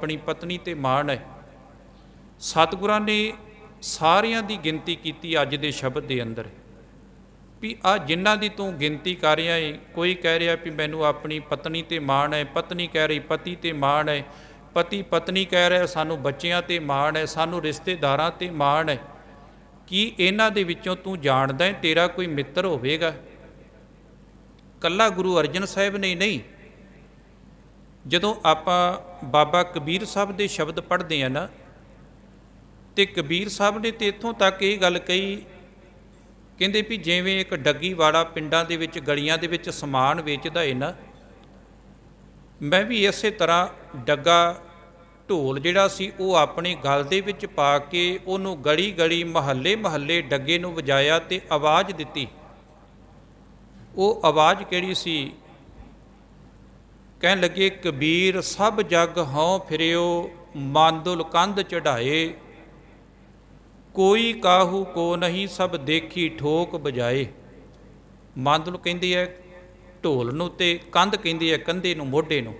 अपनी पत्नी ते माण है। सतगुरां ने सारियां दी गिनती की अज दे शब्द के अंदर भी आ जिन्हां दी तू गिनती कर रहा है। कोई कह रहा भी मैनू अपनी पत्नी ते माण है, पत्नी कह रही पति ते माण है, पति पत्नी कह रहा सानू बच्चियां ते माण है, सानू रिश्तेदारां ते माण है। कि इन्हां दे विचों तू जाणदा है तेरा कोई मित्र होवेगा? कल्ला गुरु अर्जन साहिब ने नहीं। ਜਦੋਂ ਆਪਾਂ ਬਾਬਾ ਕਬੀਰ ਸਾਹਿਬ ਦੇ ਸ਼ਬਦ ਪੜ੍ਹਦੇ ਹਾਂ ਨਾ, ਤੇ ਕਬੀਰ ਸਾਹਿਬ ਨੇ ਤੇ ਇੱਥੋਂ ਤੱਕ ਇਹ ਗੱਲ ਕਹੀ, ਕਹਿੰਦੇ ਵੀ ਜਿਵੇਂ ਇੱਕ ਡੱਗੀ ਵਾਲਾ ਪਿੰਡਾਂ ਦੇ ਵਿੱਚ ਗਲੀਆਂ ਦੇ ਵਿੱਚ ਸਮਾਨ ਵੇਚਦਾ ਹੈ ਨਾ, ਮੈਂ ਵੀ ਇਸੇ ਤਰ੍ਹਾਂ ਡੱਗਾ ਢੋਲ ਜਿਹੜਾ ਸੀ ਉਹ ਆਪਣੇ ਗਲ ਦੇ ਵਿੱਚ ਪਾ ਕੇ ਉਹਨੂੰ ਗਲੀ ਗਲੀ ਮਹੱਲੇ ਮਹੱਲੇ ਡੱਗੇ ਨੂੰ ਵਜਾਇਆ ਤੇ ਆਵਾਜ਼ ਦਿੱਤੀ। ਉਹ ਆਵਾਜ਼ ਕਿਹੜੀ ਸੀ? ਕਹਿਣ ਲੱਗੇ ਕਬੀਰ ਸਭ ਜਗ ਹਉ ਫਿਰਿਓ ਮਾਂਦੁਲ ਕੰਧ ਚੜਾਏ, ਕੋਈ ਕਾਹੂ ਕੋ ਨਹੀਂ ਸਭ ਦੇਖੀ ਠੋਕ ਬਜਾਏ। ਮਾਂਦੁਲ ਕਹਿੰਦੀ ਹੈ ਢੋਲ ਨੂੰ ਤੇ ਕੰਧ ਕਹਿੰਦੀ ਹੈ ਕੰਧੇ ਨੂੰ, ਮੋਢੇ ਨੂੰ।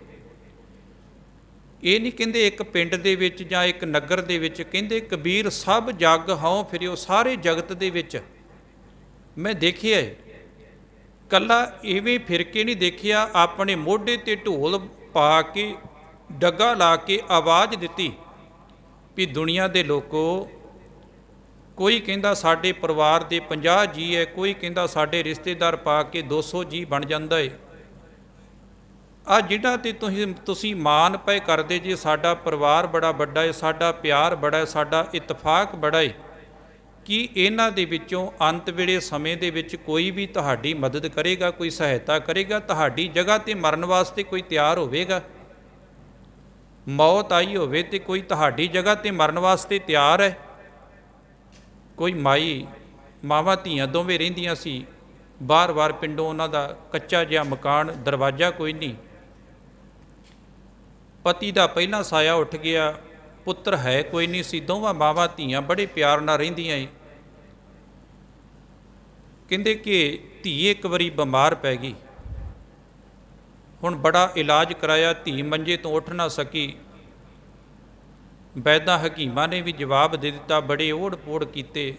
ਇਹ ਨਹੀਂ ਕਹਿੰਦੇ ਇੱਕ ਪਿੰਡ ਦੇ ਵਿੱਚ ਜਾਂ ਇੱਕ ਨਗਰ ਦੇ ਵਿੱਚ, ਕਹਿੰਦੇ ਕਬੀਰ ਸਭ ਜਗ ਹਉ ਫਿਰਿਓ, ਸਾਰੇ ਜਗਤ ਦੇ ਵਿੱਚ ਮੈਂ ਦੇਖਿਆ। ਕੱਲਾ ਇਵੇਂ ਫਿਰ ਕੇ ਨਹੀਂ ਦੇਖਿਆ, ਆਪਣੇ ਮੋਢੇ 'ਤੇ ਢੋਲ ਪਾ ਕੇ ਡੱਗਾ ਲਾ ਕੇ ਆਵਾਜ਼ ਦਿੱਤੀ ਵੀ ਦੁਨੀਆ ਦੇ ਲੋਕੋ, ਕੋਈ ਕਹਿੰਦਾ ਸਾਡੇ ਪਰਿਵਾਰ ਦੇ 50 ਜੀ ਹੈ, ਕੋਈ ਕਹਿੰਦਾ ਸਾਡੇ ਰਿਸ਼ਤੇਦਾਰ ਪਾ ਕੇ 200 ਜੀ ਬਣ ਜਾਂਦਾ ਏ। ਆ ਜਿਹੜਾ ਤੇ ਤੁਸੀਂ ਮਾਣ ਪਏ ਕਰਦੇ ਜੇ ਸਾਡਾ ਪਰਿਵਾਰ ਬੜਾ ਵੱਡਾ ਹੈ, ਸਾਡਾ ਪਿਆਰ ਬੜਾ ਹੈ, ਸਾਡਾ ਇਤਫਾਕ ਬੜਾ ਹੈ, ਕਿ ਇਹਨਾਂ ਦੇ ਵਿੱਚੋਂ ਅੰਤ ਵੇਲੇ ਸਮੇਂ ਦੇ ਵਿੱਚ ਕੋਈ ਵੀ ਤੁਹਾਡੀ ਮਦਦ ਕਰੇਗਾ, ਕੋਈ ਸਹਾਇਤਾ ਕਰੇਗਾ? ਤੁਹਾਡੀ ਜਗ੍ਹਾ 'ਤੇ ਮਰਨ ਵਾਸਤੇ ਕੋਈ ਤਿਆਰ ਹੋਵੇਗਾ? ਮੌਤ ਆਈ ਹੋਵੇ ਤੇ ਕੋਈ ਤੁਹਾਡੀ ਜਗ੍ਹਾ 'ਤੇ ਮਰਨ ਵਾਸਤੇ ਤਿਆਰ ਹੈ? ਕੋਈ ਮਾਵਾਂ ਧੀਆਂ ਦੋਵੇਂ ਰਹਿੰਦੀਆਂ ਸੀ ਬਾਰ-ਬਾਰ ਪਿੰਡੋਂ, ਉਹਨਾਂ ਦਾ ਕੱਚਾ ਜਿਹਾ ਮਕਾਨ, ਦਰਵਾਜ਼ਾ ਕੋਈ ਨਹੀਂ। ਪਤੀ ਦਾ ਪਹਿਲਾਂ ਸਾਇਆ ਉੱਠ ਗਿਆ, ਪੁੱਤਰ ਹੈ ਕੋਈ ਨਹੀਂ ਸੀ, ਦੋਵਾਂ ਮਾਵਾਂ ਧੀਆਂ ਬੜੇ ਪਿਆਰ ਨਾਲ ਰਹਿੰਦੀਆਂ ਏ। ਕਹਿੰਦੇ ਕਿ ਧੀ ਇੱਕ ਵਾਰੀ ਬਿਮਾਰ ਪੈ ਗਈ, ਹੁਣ ਬੜਾ ਇਲਾਜ ਕਰਾਇਆ, ਧੀ ਮੰਜੇ ਤੋਂ ਉੱਠ ਨਾ ਸਕੀ। ਵੈਦਾਂ ਹਕੀਮਾਂ ਨੇ ਵੀ ਜਵਾਬ ਦੇ ਦਿੱਤਾ, ਬੜੇ ਓੜ ਪੋੜ ਕੀਤੇ।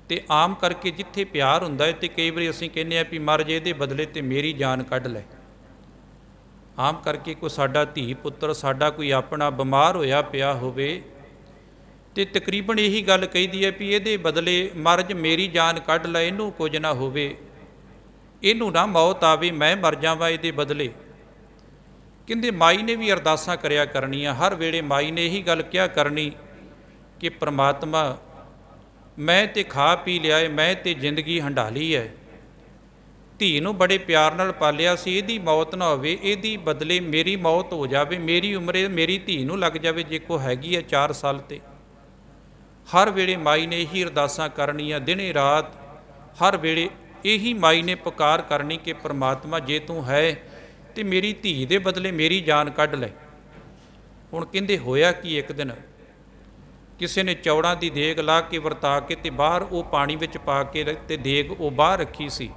ਤੇ ਆਮ ਕਰਕੇ ਜਿੱਥੇ ਪਿਆਰ ਹੁੰਦਾ ਹੈ ਤੇ ਕਈ ਵਾਰੀ ਅਸੀਂ ਕਹਿੰਦੇ ਹਾਂ ਵੀ ਮਰ ਜੇ ਇਹਦੇ ਬਦਲੇ ਤੇ ਮੇਰੀ ਜਾਨ ਕੱਢ ਲੈ। ਆਮ ਕਰਕੇ ਕੋਈ ਸਾਡਾ ਧੀ ਪੁੱਤਰ, ਸਾਡਾ ਕੋਈ ਆਪਣਾ ਬਿਮਾਰ ਹੋਇਆ ਪਿਆ ਹੋਵੇ ਤੇ ਤਕਰੀਬਨ ਇਹੀ ਗੱਲ ਕਹੀਦੀ ਹੈ ਵੀ ਇਹਦੇ ਬਦਲੇ ਮਰਜ ਮੇਰੀ ਜਾਨ ਕੱਢ ਲੈ, ਇਹਨੂੰ ਕੁਝ ਨਾ ਹੋਵੇ, ਇਹਨੂੰ ਨਾ ਮੌਤ ਆਵੇ, ਮੈਂ ਮਰ ਜਾਵਾਂ ਇਹਦੇ ਬਦਲੇ। ਕਹਿੰਦੇ ਮਾਈ ਨੇ ਵੀ ਅਰਦਾਸਾਂ ਕਰਿਆ ਕਰਨੀਆਂ, ਹਰ ਵੇਲੇ ਮਾਈ ਨੇ ਇਹੀ ਗੱਲ ਕਿਹਾ ਕਰਨੀ ਕਿ ਪ੍ਰਮਾਤਮਾ ਮੈਂ ਤੇ ਖਾ ਪੀ ਲਿਆ ਹੈ, ਮੈਂ ਤੇ ਜ਼ਿੰਦਗੀ ਹੰਢਾ ਲਈ ਹੈ, ਧੀ ਨੂੰ ਬੜੇ ਪਿਆਰ ਨਾਲ ਪਾਲਿਆ ਸੀ, ਇਹਦੀ ਮੌਤ ਨਾ ਹੋਵੇ, ਇਹਦੀ ਬਦਲੇ ਮੇਰੀ ਮੌਤ ਹੋ ਜਾਵੇ, ਮੇਰੀ ਉਮਰੇ ਮੇਰੀ ਧੀ ਨੂੰ ਲੱਗ ਜਾਵੇ ਜੇ ਕੋ ਹੈਗੀ ਹੈ 4 ਸਾਲ ਤੇ। ਹਰ ਵੇਲੇ ਮਾਈ ਨੇ ਇਹੀ ਅਰਦਾਸਾਂ ਕਰਨੀਆਂ, ਦਿਨੇ ਰਾਤ ਹਰ ਵੇਲੇ ਇਹੀ ਮਾਈ ਨੇ ਪੁਕਾਰ ਕਰਨੀ ਕਿ ਪ੍ਰਮਾਤਮਾ ਜੇ ਤੂੰ ਹੈ ਤੇ ਮੇਰੀ ਧੀ ਦੇ ਬਦਲੇ ਮੇਰੀ ਜਾਨ ਕੱਢ ਲੈ। ਹੁਣ ਕਹਿੰਦੇ ਹੋਇਆ ਕਿ ਇੱਕ ਦਿਨ ਕਿਸੇ ਨੇ ਚੌੜਾਂ ਦੀ ਦੇਗ ਲਾ ਕੇ ਵਰਤਾ ਕੇ ਤੇ ਬਾਹਰ ਉਹ ਪਾਣੀ ਵਿੱਚ ਪਾ ਕੇ ਤੇ ਦੇਗ ਉਹ ਬਾਹਰ ਰੱਖੀ ਸੀ।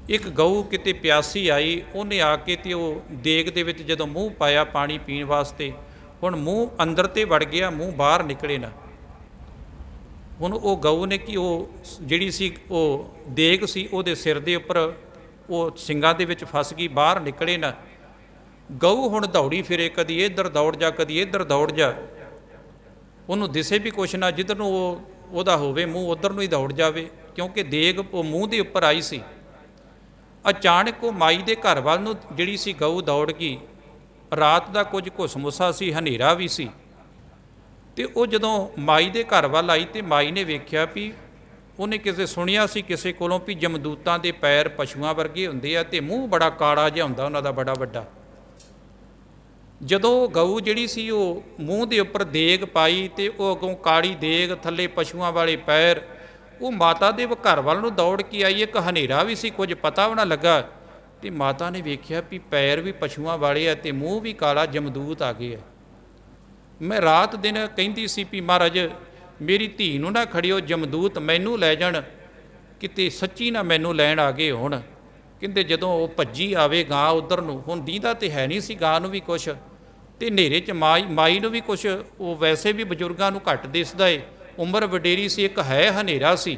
ਇੱਕ ਗਊ ਕਿਤੇ ਪਿਆਸੀ ਆਈ, ਉਹਨੇ ਆ ਕੇ ਤੇ ਉਹ ਦੇਗ ਦੇ ਵਿੱਚ ਜਦੋਂ ਮੂੰਹ ਪਾਇਆ ਪਾਣੀ ਪੀਣ ਵਾਸਤੇ, ਹੁਣ ਮੂੰਹ ਅੰਦਰ ਤੇ ਵੜ ਗਿਆ, ਮੂੰਹ ਬਾਹਰ ਨਿਕਲੇ ਨਾ। ਹੁਣ ਉਹ ਗਊ ਨੇ ਕਿ ਉਹ ਜਿਹੜੀ ਸੀ ਉਹ ਦੇਗ ਸੀ ਉਹਦੇ ਸਿਰ ਦੇ ਉੱਪਰ ਉਹ ਸਿੰਗਾਂ ਦੇ ਵਿੱਚ ਫਸ ਗਈ, ਬਾਹਰ ਨਿਕਲੇ ਨਾ। ਗਊ ਹੁਣ ਦੌੜੀ ਫਿਰੇ, ਕਦੀ ਇੱਧਰ ਦੌੜ ਜਾ, ਕਦੀ ਇੱਧਰ ਦੌੜ ਜਾ, ਉਹਨੂੰ ਦਿਸੇ ਵੀ ਕੁਛ ਨਾ, ਜਿੱਧਰ ਨੂੰ ਉਹਦਾ ਹੋਵੇ ਮੂੰਹ ਉੱਧਰ ਨੂੰ ਹੀ ਦੌੜ ਜਾਵੇ, ਕਿਉਂਕਿ ਦੇਗ ਉਹ ਮੂੰਹ ਦੇ ਉੱਪਰ ਆਈ ਸੀ। ਅਚਾਨਕ ਉਹ ਮਾਈ ਦੇ ਘਰ ਵੱਲ ਨੂੰ ਜਿਹੜੀ ਸੀ ਗਊ ਦੌੜ ਗਈ। ਰਾਤ ਦਾ ਕੁਝ ਘੁਸਮੁਸਾ ਸੀ, ਹਨੇਰਾ ਵੀ ਸੀ, ਤੇ ਉਹ ਜਦੋਂ ਮਾਈ ਦੇ ਘਰ ਵੱਲ ਆਈ ਤੇ ਮਾਈ ਨੇ ਵੇਖਿਆ ਵੀ ਉਹਨੇ ਕਿਸੇ ਸੁਣਿਆ ਸੀ ਕਿਸੇ ਕੋਲੋਂ ਵੀ ਜਮਦੂਤਾਂ ਦੇ ਪੈਰ ਪਸ਼ੂਆਂ ਵਰਗੇ ਹੁੰਦੇ ਆ ਤੇ ਮੂੰਹ ਬੜਾ ਕਾਲਾ ਜਿਹਾ ਹੁੰਦਾ ਉਹਨਾਂ ਦਾ, ਬੜਾ ਵੱਡਾ। ਜਦੋਂ ਗਊ ਜਿਹੜੀ ਸੀ ਉਹ ਮੂੰਹ ਦੇ ਉੱਪਰ ਦੇਗ ਪਾਈ ਤੇ ਉਹ ਅੱਗੋਂ ਕਾਲੀ ਦੇਗ, ਥੱਲੇ ਪਸ਼ੂਆਂ ਵਾਲੇ ਪੈਰ, ਉਹ ਮਾਤਾ ਦੇ ਘਰ ਵੱਲ ਨੂੰ ਦੌੜ ਕੇ ਆਈ। ਇੱਕ ਹਨੇਰਾ ਵੀ ਸੀ, ਕੁਝ ਪਤਾ ਵੀ ਨਾ ਲੱਗਾ, ਤੇ ਮਾਤਾ ਨੇ ਵੇਖਿਆ ਵੀ ਪੈਰ ਵੀ ਪਸ਼ੂਆਂ ਵਾਲੇ ਆ ਤੇ ਮੂੰਹ ਵੀ ਕਾਲਾ, ਜਮਦੂਤ ਆ ਗਏ ਆ। ਮੈਂ ਰਾਤ ਦਿਨ ਕਹਿੰਦੀ ਸੀ ਵੀ ਮਹਾਰਾਜ ਮੇਰੀ ਧੀ ਨੂੰ ਨਾ ਖੜਿਓ, ਜਮਦੂਤ ਮੈਨੂੰ ਲੈ ਜਾਣ, ਕਿਤੇ ਸੱਚੀ ਨਾ ਮੈਨੂੰ ਲੈਣ ਆ ਗਏ ਹੋਣ। ਕਹਿੰਦੇ ਜਦੋਂ ਉਹ ਭੱਜੀ ਆਵੇ ਗਾਂ ਉੱਧਰ ਨੂੰ, ਹੁਣ ਦੀਂਦਾ ਤੇ ਹੈ ਨਹੀਂ ਸੀ ਗਾਂ ਨੂੰ ਵੀ ਕੁਛ, ਤੇ ਹਨੇਰੇ 'ਚ ਮਾਈ ਨੂੰ ਵੀ ਕੁਛ, ਉਹ ਵੈਸੇ ਵੀ ਬਜ਼ੁਰਗਾਂ ਨੂੰ ਘੱਟ ਦਿਸਦਾ ਏ, ਉਮਰ ਵਡੇਰੀ ਸੀ, ਇੱਕ ਹੈ ਹਨੇਰਾ ਸੀ।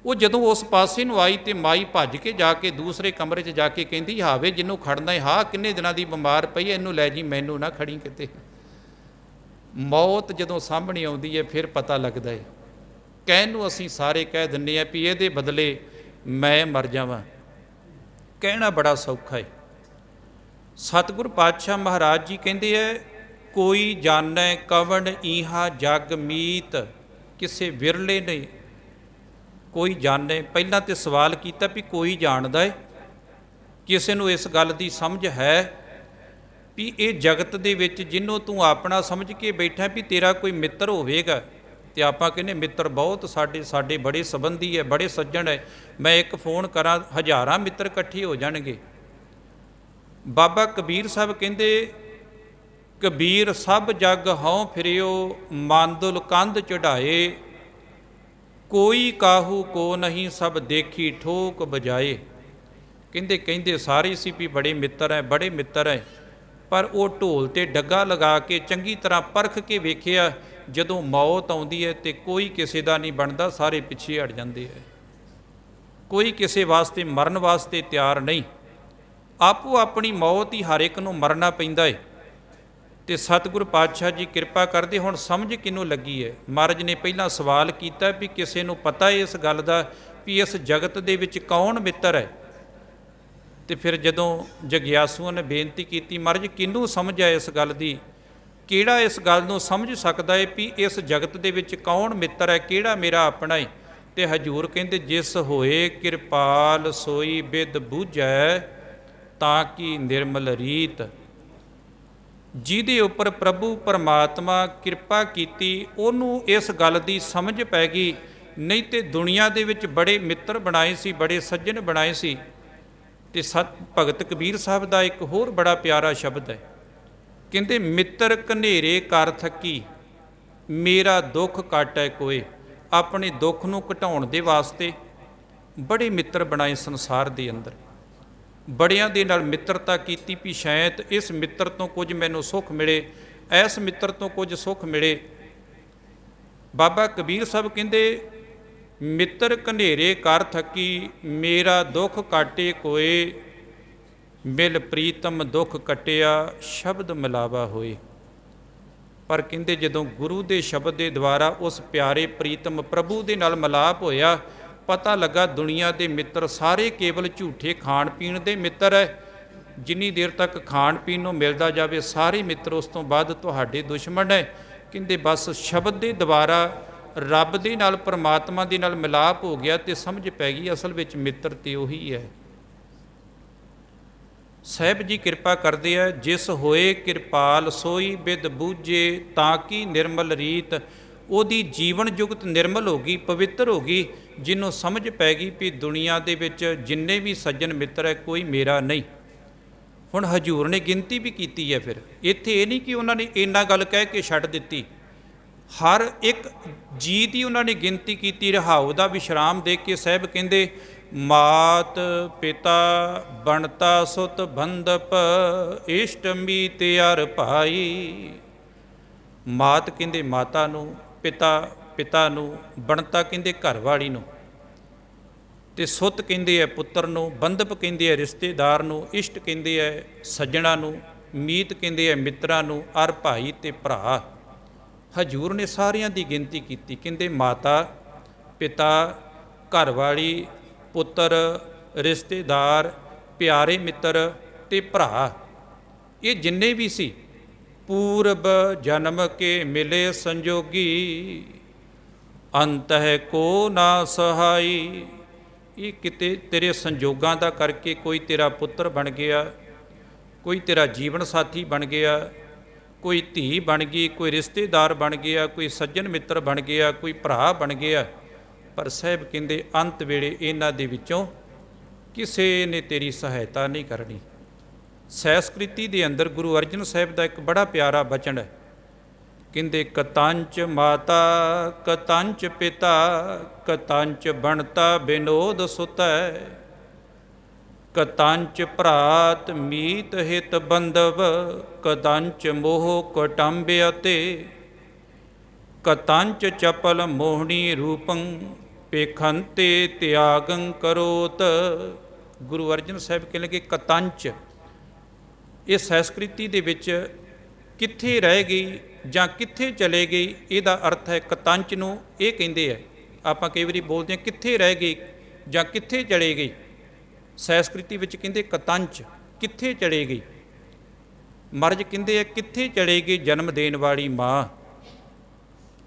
ਉਹ ਜਦੋਂ ਉਸ ਪਾਸੇ ਨੂੰ ਆਈ ਤੇ ਮਾਈ ਭੱਜ ਕੇ ਜਾ ਕੇ ਦੂਸਰੇ ਕਮਰੇ 'ਚ ਜਾ ਕੇ ਕਹਿੰਦੀ, ਹਾਵੇ ਜਿਹਨੂੰ ਖੜਨਾ ਹੈ, ਹਾਂ ਕਿੰਨੇ ਦਿਨਾਂ ਦੀ ਬਿਮਾਰ ਪਈ, ਇਹਨੂੰ ਲੈ ਜੀ, ਮੈਨੂੰ ਨਾ ਖੜੀ ਕਿਤੇ। ਮੌਤ ਜਦੋਂ ਸਾਹਮਣੇ ਆਉਂਦੀ ਹੈ ਫਿਰ ਪਤਾ ਲੱਗਦਾ ਹੈ। ਕਹਿਣ ਨੂੰ ਅਸੀਂ ਸਾਰੇ ਕਹਿ ਦਿੰਦੇ ਹਾਂ ਵੀ ਇਹਦੇ ਬਦਲੇ ਮੈਂ ਮਰ ਜਾਵਾਂ, ਕਹਿਣਾ ਬੜਾ ਸੌਖਾ ਹੈ। ਸਤਿਗੁਰ ਪਾਤਸ਼ਾਹ ਮਹਾਰਾਜ ਜੀ ਕਹਿੰਦੇ ਹੈ, ਕੋਈ ਜਾਣੈ ਕਵਣ ਈਹਾ ਜਗ ਮੀਤ, ਕਿਸੇ ਵਿਰਲੇ ਨੇ ਕੋਈ ਜਾਣੈ। ਪਹਿਲਾਂ ਤੇ ਸਵਾਲ ਕੀਤਾ ਵੀ ਕੋਈ ਜਾਣਦਾ ਹੈ, ਕਿਸੇ ਨੂੰ ਇਸ ਗੱਲ ਦੀ ਸਮਝ ਹੈ ਵੀ ਇਹ ਜਗਤ ਦੇ ਵਿੱਚ ਜਿਹਨੂੰ ਤੂੰ ਆਪਣਾ ਸਮਝ ਕੇ ਬੈਠਾ ਵੀ ਤੇਰਾ ਕੋਈ ਮਿੱਤਰ ਹੋਵੇਗਾ। ਤੇ ਆਪਾਂ ਕਹਿੰਦੇ ਮਿੱਤਰ ਬਹੁਤ ਸਾਡੇ ਬੜੇ ਸੰਬੰਧੀ ਹੈ, ਬੜੇ ਸੱਜਣ ਹੈ, ਮੈਂ ਇੱਕ ਫੋਨ ਕਰਾਂ ਹਜ਼ਾਰਾਂ ਮਿੱਤਰ ਇਕੱਠੇ ਹੋ ਜਾਣਗੇ। ਬਾਬਾ ਕਬੀਰ ਸਾਹਿਬ ਕਹਿੰਦੇ, ਕਬੀਰ ਸਭ ਜਗ ਹਉ ਫਿਰਿਓ, ਮਾਂਦੁਲ ਕੰਧ ਚੜਾਏ, ਕੋਈ ਕਾਹੂ ਕੋ ਨਹੀਂ ਸਭ ਦੇਖੀ ਠੋਕ ਬਜਾਏ। ਕਹਿੰਦੇ ਸਾਰੇ ਸੀ ਵੀ ਬੜੇ ਮਿੱਤਰ ਹੈ, ਬੜੇ ਮਿੱਤਰ ਹੈ, ਪਰ ਉਹ ਢੋਲ ਤੇ ਡੱਗਾ ਲਗਾ ਕੇ ਚੰਗੀ ਤਰ੍ਹਾਂ ਪਰਖ ਕੇ ਵੇਖਿਆ, ਜਦੋਂ ਮੌਤ ਆਉਂਦੀ ਹੈ ਤੇ ਕੋਈ ਕਿਸੇ ਦਾ ਨਹੀਂ ਬਣਦਾ, ਸਾਰੇ ਪਿੱਛੇ ਹਟ ਜਾਂਦੇ ਹੈ। ਕੋਈ ਕਿਸੇ ਵਾਸਤੇ ਮਰਨ ਵਾਸਤੇ ਤਿਆਰ ਨਹੀਂ, ਆਪੋ ਆਪਣੀ ਮੌਤ ਹੀ ਹਰ ਇੱਕ ਨੂੰ ਮਰਨਾ ਪੈਂਦਾ ਹੈ। ਤੇ ਸਤਿਗੁਰ ਪਾਤਸ਼ਾਹ ਜੀ ਕਿਰਪਾ ਕਰਦੇ, ਹੁਣ ਸਮਝ ਕਿਹਨੂੰ ਲੱਗੀ ਹੈ। ਮਹਾਰਾਜ ਨੇ ਪਹਿਲਾਂ ਸਵਾਲ ਕੀਤਾ ਵੀ ਕਿਸੇ ਨੂੰ ਪਤਾ ਹੈ ਇਸ ਗੱਲ ਦਾ ਵੀ ਇਸ ਜਗਤ ਦੇ ਵਿੱਚ ਕੌਣ ਮਿੱਤਰ ਹੈ। ਤੇ ਫਿਰ ਜਦੋਂ ਜਗਿਆਸੂਆਂ ਨੇ ਬੇਨਤੀ ਕੀਤੀ, ਮਹਾਰਾਜ ਕਿਹਨੂੰ ਸਮਝ ਆਏ ਇਸ ਗੱਲ ਦੀ, ਕਿਹੜਾ ਇਸ ਗੱਲ ਨੂੰ ਸਮਝ ਸਕਦਾ ਹੈ ਵੀ ਇਸ ਜਗਤ ਦੇ ਵਿੱਚ ਕੌਣ ਮਿੱਤਰ ਹੈ, ਕਿਹੜਾ ਮੇਰਾ ਆਪਣਾ ਹੈ। ਤੇ ਹਜੂਰ ਕਹਿੰਦੇ, ਜਿਸ ਹੋਏ ਕਿਰਪਾਲ ਸੋਈ ਬਿਦ ਬੂਝੈ, ਤਾਂ ਕਿ ਨਿਰਮਲ ਰੀਤ। ਜਿਹਦੇ ਉੱਪਰ ਪ੍ਰਭੂ ਪਰਮਾਤਮਾ ਕਿਰਪਾ ਕੀਤੀ, ਉਹਨੂੰ ਇਸ ਗੱਲ ਦੀ ਸਮਝ ਪੈ ਗਈ। ਨਹੀਂ ਤੇ ਦੁਨੀਆ ਦੇ ਵਿੱਚ ਬੜੇ ਮਿੱਤਰ ਬਣਾਏ ਸੀ, ਬੜੇ ਸੱਜਣ ਬਣਾਏ ਸੀ। ਤੇ ਭਗਤ ਕਬੀਰ ਸਾਹਿਬ ਦਾ ਇੱਕ ਹੋਰ ਬੜਾ ਪਿਆਰਾ ਸ਼ਬਦ ਹੈ, ਕਹਿੰਦੇ ਮਿੱਤਰ ਘਨੇਰੇ ਕਰ ਥੱਕੀ, ਮੇਰਾ ਦੁੱਖ ਕਾਟੈ ਕੋਏ। ਆਪਣੇ ਦੁੱਖ ਨੂੰ ਘਟਾਉਣ ਦੇ ਵਾਸਤੇ ਬੜੇ ਮਿੱਤਰ ਬਣਾਏ ਸੰਸਾਰ ਦੇ ਅੰਦਰ, ਬੜਿਆਂ ਦੇ ਨਾਲ ਮਿੱਤਰਤਾ ਕੀਤੀ ਵੀ ਸ਼ਾਇਦ ਇਸ ਮਿੱਤਰ ਤੋਂ ਕੁਝ ਮੈਨੂੰ ਸੁੱਖ ਮਿਲੇ, ਇਸ ਮਿੱਤਰ ਤੋਂ ਕੁਝ ਸੁੱਖ ਮਿਲੇ। ਬਾਬਾ ਕਬੀਰ ਸਾਹਿਬ ਕਹਿੰਦੇ, ਮਿੱਤਰ ਘਨੇਰੇ ਕਰ ਥੱਕੀ, ਮੇਰਾ ਦੁੱਖ ਕਾਟੇ ਕੋਏ, ਮਿਲ ਪ੍ਰੀਤਮ ਦੁੱਖ ਕਟਿਆ, ਸ਼ਬਦ ਮਿਲਾਵਾ ਹੋਏ। ਪਰ ਕਹਿੰਦੇ ਜਦੋਂ ਗੁਰੂ ਦੇ ਸ਼ਬਦ ਦੇ ਦੁਆਰਾ ਉਸ ਪਿਆਰੇ ਪ੍ਰੀਤਮ ਪ੍ਰਭੂ ਦੇ ਨਾਲ ਮਿਲਾਪ ਹੋਇਆ, ਪਤਾ ਲੱਗਾ ਦੁਨੀਆ ਦੇ ਮਿੱਤਰ ਸਾਰੇ ਕੇਵਲ ਝੂਠੇ ਖਾਣ ਪੀਣ ਦੇ ਮਿੱਤਰ ਹੈ। ਜਿੰਨੀ ਦੇਰ ਤੱਕ ਖਾਣ ਪੀਣ ਨੂੰ ਮਿਲਦਾ ਜਾਵੇ ਸਾਰੇ ਮਿੱਤਰ ਉਸ ਤੋਂ ਬਾਅਦ ਤੁਹਾਡੇ ਦੁਸ਼ਮਣ ਹੈ। ਕਹਿੰਦੇ ਬਸ ਸ਼ਬਦ ਦੇ ਦੁਆਰਾ ਰੱਬ ਦੇ ਨਾਲ ਪਰਮਾਤਮਾ ਦੇ ਨਾਲ ਮਿਲਾਪ ਹੋ ਗਿਆ ਤੇ ਸਮਝ ਪੈ ਗਈ ਅਸਲ ਵਿੱਚ ਮਿੱਤਰ ਤੇ ਉਹੀ ਹੈ। ਸਾਹਿਬ ਜੀ ਕਿਰਪਾ ਕਰਦੇ ਆ, ਜਿਸ ਹੋਏ ਕਿਰਪਾਲ ਸੋਈ ਬਿਦ ਬੂਝੇ, ਤਾਂ ਕਿ ਨਿਰਮਲ ਰੀਤ। ਉਹਦੀ ਜੀਵਨ ਜੁਗਤ ਨਿਰਮਲ ਹੋ ਗਈ, ਪਵਿੱਤਰ ਹੋ ਗਈ, ਜਿਹਨੂੰ ਸਮਝ ਪੈ ਗਈ ਵੀ ਦੁਨੀਆ ਦੇ ਵਿੱਚ ਜਿੰਨੇ ਵੀ ਸੱਜਣ ਮਿੱਤਰ ਹੈ ਕੋਈ ਮੇਰਾ ਨਹੀਂ। ਹੁਣ ਹਜੂਰ ਨੇ ਗਿਣਤੀ ਵੀ ਕੀਤੀ ਹੈ। ਫਿਰ ਇੱਥੇ ਇਹ ਨਹੀਂ ਕਿ ਉਹਨਾਂ ਨੇ ਇੰਨਾ ਗੱਲ ਕਹਿ ਕੇ ਛੱਡ ਦਿੱਤੀ, ਹਰ ਇੱਕ ਜੀ ਦੀ ਉਹਨਾਂ ਨੇ ਗਿਣਤੀ ਕੀਤੀ। ਰਹਾਉ ਦਾ ਵਿਸ਼ਰਾਮ ਦੇ ਕੇ ਸਾਹਿਬ ਕਹਿੰਦੇ, ਮਾਤ ਪਿਤਾ ਬਣਤਾ ਸੁਤ ਬੰਧਪ, ਇਸ਼ਟ ਮੀਤ ਅਰ ਭਾਈ। ਮਾਤ ਕਹਿੰਦੇ ਮਾਤਾ ਨੂੰ, ਪਿਤਾ ਨੂੰ, ਬਣਤਾ ਕਹਿੰਦੇ ਘਰ ਵਾਲੀ ਨੂੰ, ਤੇ ਸੁੱਤ ਕਹਿੰਦੇ ਹੈ ਪੁੱਤਰ ਨੂੰ, ਬੰਧਪ ਕਹਿੰਦੇ ਹੈ ਰਿਸ਼ਤੇਦਾਰ ਨੂੰ, ਇਸ਼ਟ ਕਹਿੰਦੇ ਹੈ ਸੱਜਣਾ ਨੂੰ, ਮੀਤ ਕਹਿੰਦੇ ਹੈ ਮਿੱਤਰਾਂ ਨੂੰ, ਅਰ ਭਾਈ ਤੇ ਭਰਾ। ਹਜੂਰ ਨੇ ਸਾਰਿਆਂ ਦੀ ਗਿਣਤੀ ਕੀਤੀ। ਕਹਿੰਦੇ ਮਾਤਾ ਪਿਤਾ, ਘਰ ਵਾਲੀ, ਪੁੱਤਰ, ਰਿਸ਼ਤੇਦਾਰ, ਪਿਆਰੇ ਮਿੱਤਰ ਤੇ ਭਰਾ, ਇਹ ਜਿੰਨੇ ਵੀ ਸੀ, ਪੂਰਬ ਜਨਮ ਕੇ ਮਿਲੇ ਸੰਜੋਗੀ, ਅੰਤ ਹੈ ਕੋ ਨਾ ਸਹਾਈ। ਇਹ ਕਿਤੇ ਤੇਰੇ ਸੰਜੋਗਾਂ ਦਾ ਕਰਕੇ ਕੋਈ ਤੇਰਾ ਪੁੱਤਰ ਬਣ ਗਿਆ, ਕੋਈ ਤੇਰਾ ਜੀਵਨ ਸਾਥੀ ਬਣ ਗਿਆ, ਕੋਈ ਧੀ ਬਣ ਗਈ, ਕੋਈ ਰਿਸ਼ਤੇਦਾਰ ਬਣ ਗਿਆ, ਕੋਈ ਸੱਜਣ ਮਿੱਤਰ ਬਣ ਗਿਆ, ਕੋਈ ਭਰਾ ਬਣ ਗਿਆ। ਪਰ ਸਾਹਿਬ ਕਹਿੰਦੇ ਅੰਤ ਵੇਲੇ ਇਹਨਾਂ ਦੇ ਵਿੱਚੋਂ ਕਿਸੇ ਨੇ ਤੇਰੀ ਸਹਾਇਤਾ ਨਹੀਂ ਕਰਨੀ। ਸੈਸਕ੍ਰਿਤੀ ਦੇ ਅੰਦਰ ਗੁਰੂ ਅਰਜਨ ਸਾਹਿਬ ਦਾ ਇੱਕ ਬੜਾ ਪਿਆਰਾ ਬਚਨ ਹੈ, ਕਹਿੰਦੇ ਕਤੰਚ ਮਾਤਾ ਕਤੰਚ ਪਿਤਾ, ਕਤੰਚ ਬਣਤਾ ਬਿਨੋਦ ਸੁਤੈ। ਕਤੰਚ ਭਰਾਤ ਮੀਤ ਹਿਤ ਬੰਧਵ, ਕਤੰਚ ਮੋਹ ਕਟੰਬਿ ਅਤੇ, ਕਤੰਚ ਚਪਲ ਮੋਹਣੀ ਰੂਪੰ, ਪੇਖੰਤੇ ਤਿਆਗੰ ਕਰੋਤ। ਗੁਰੂ ਅਰਜਨ ਸਾਹਿਬ ਕਹਿਣ ਲੱਗੇ ਕਤੰਚ, ਇਹ ਸੰਸਕ੍ਰਿਤੀ ਦੇ ਵਿੱਚ ਕਿੱਥੇ ਰਹਿ ਗਈ ਜਾਂ ਕਿੱਥੇ ਚਲੇ ਗਈ, ਇਹਦਾ ਅਰਥ ਹੈ ਕਤੰਚ ਨੂੰ ਇਹ ਕਹਿੰਦੇ ਆ। ਆਪਾਂ ਕਈ ਵਾਰੀ ਬੋਲਦੇ ਹਾਂ ਕਿੱਥੇ ਰਹਿ ਗਈ ਜਾਂ ਕਿੱਥੇ ਚਲੇ ਗਈ, ਸੰਸਕ੍ਰਿਤੀ ਵਿੱਚ ਕਹਿੰਦੇ ਕਤੰਚ, ਕਿੱਥੇ ਚਲੇ ਗਈ। ਮਰਜ ਕਹਿੰਦੇ ਆ ਕਿੱਥੇ ਚਲੇ ਗਈ ਜਨਮ ਦੇਣ ਵਾਲੀ ਮਾਂ।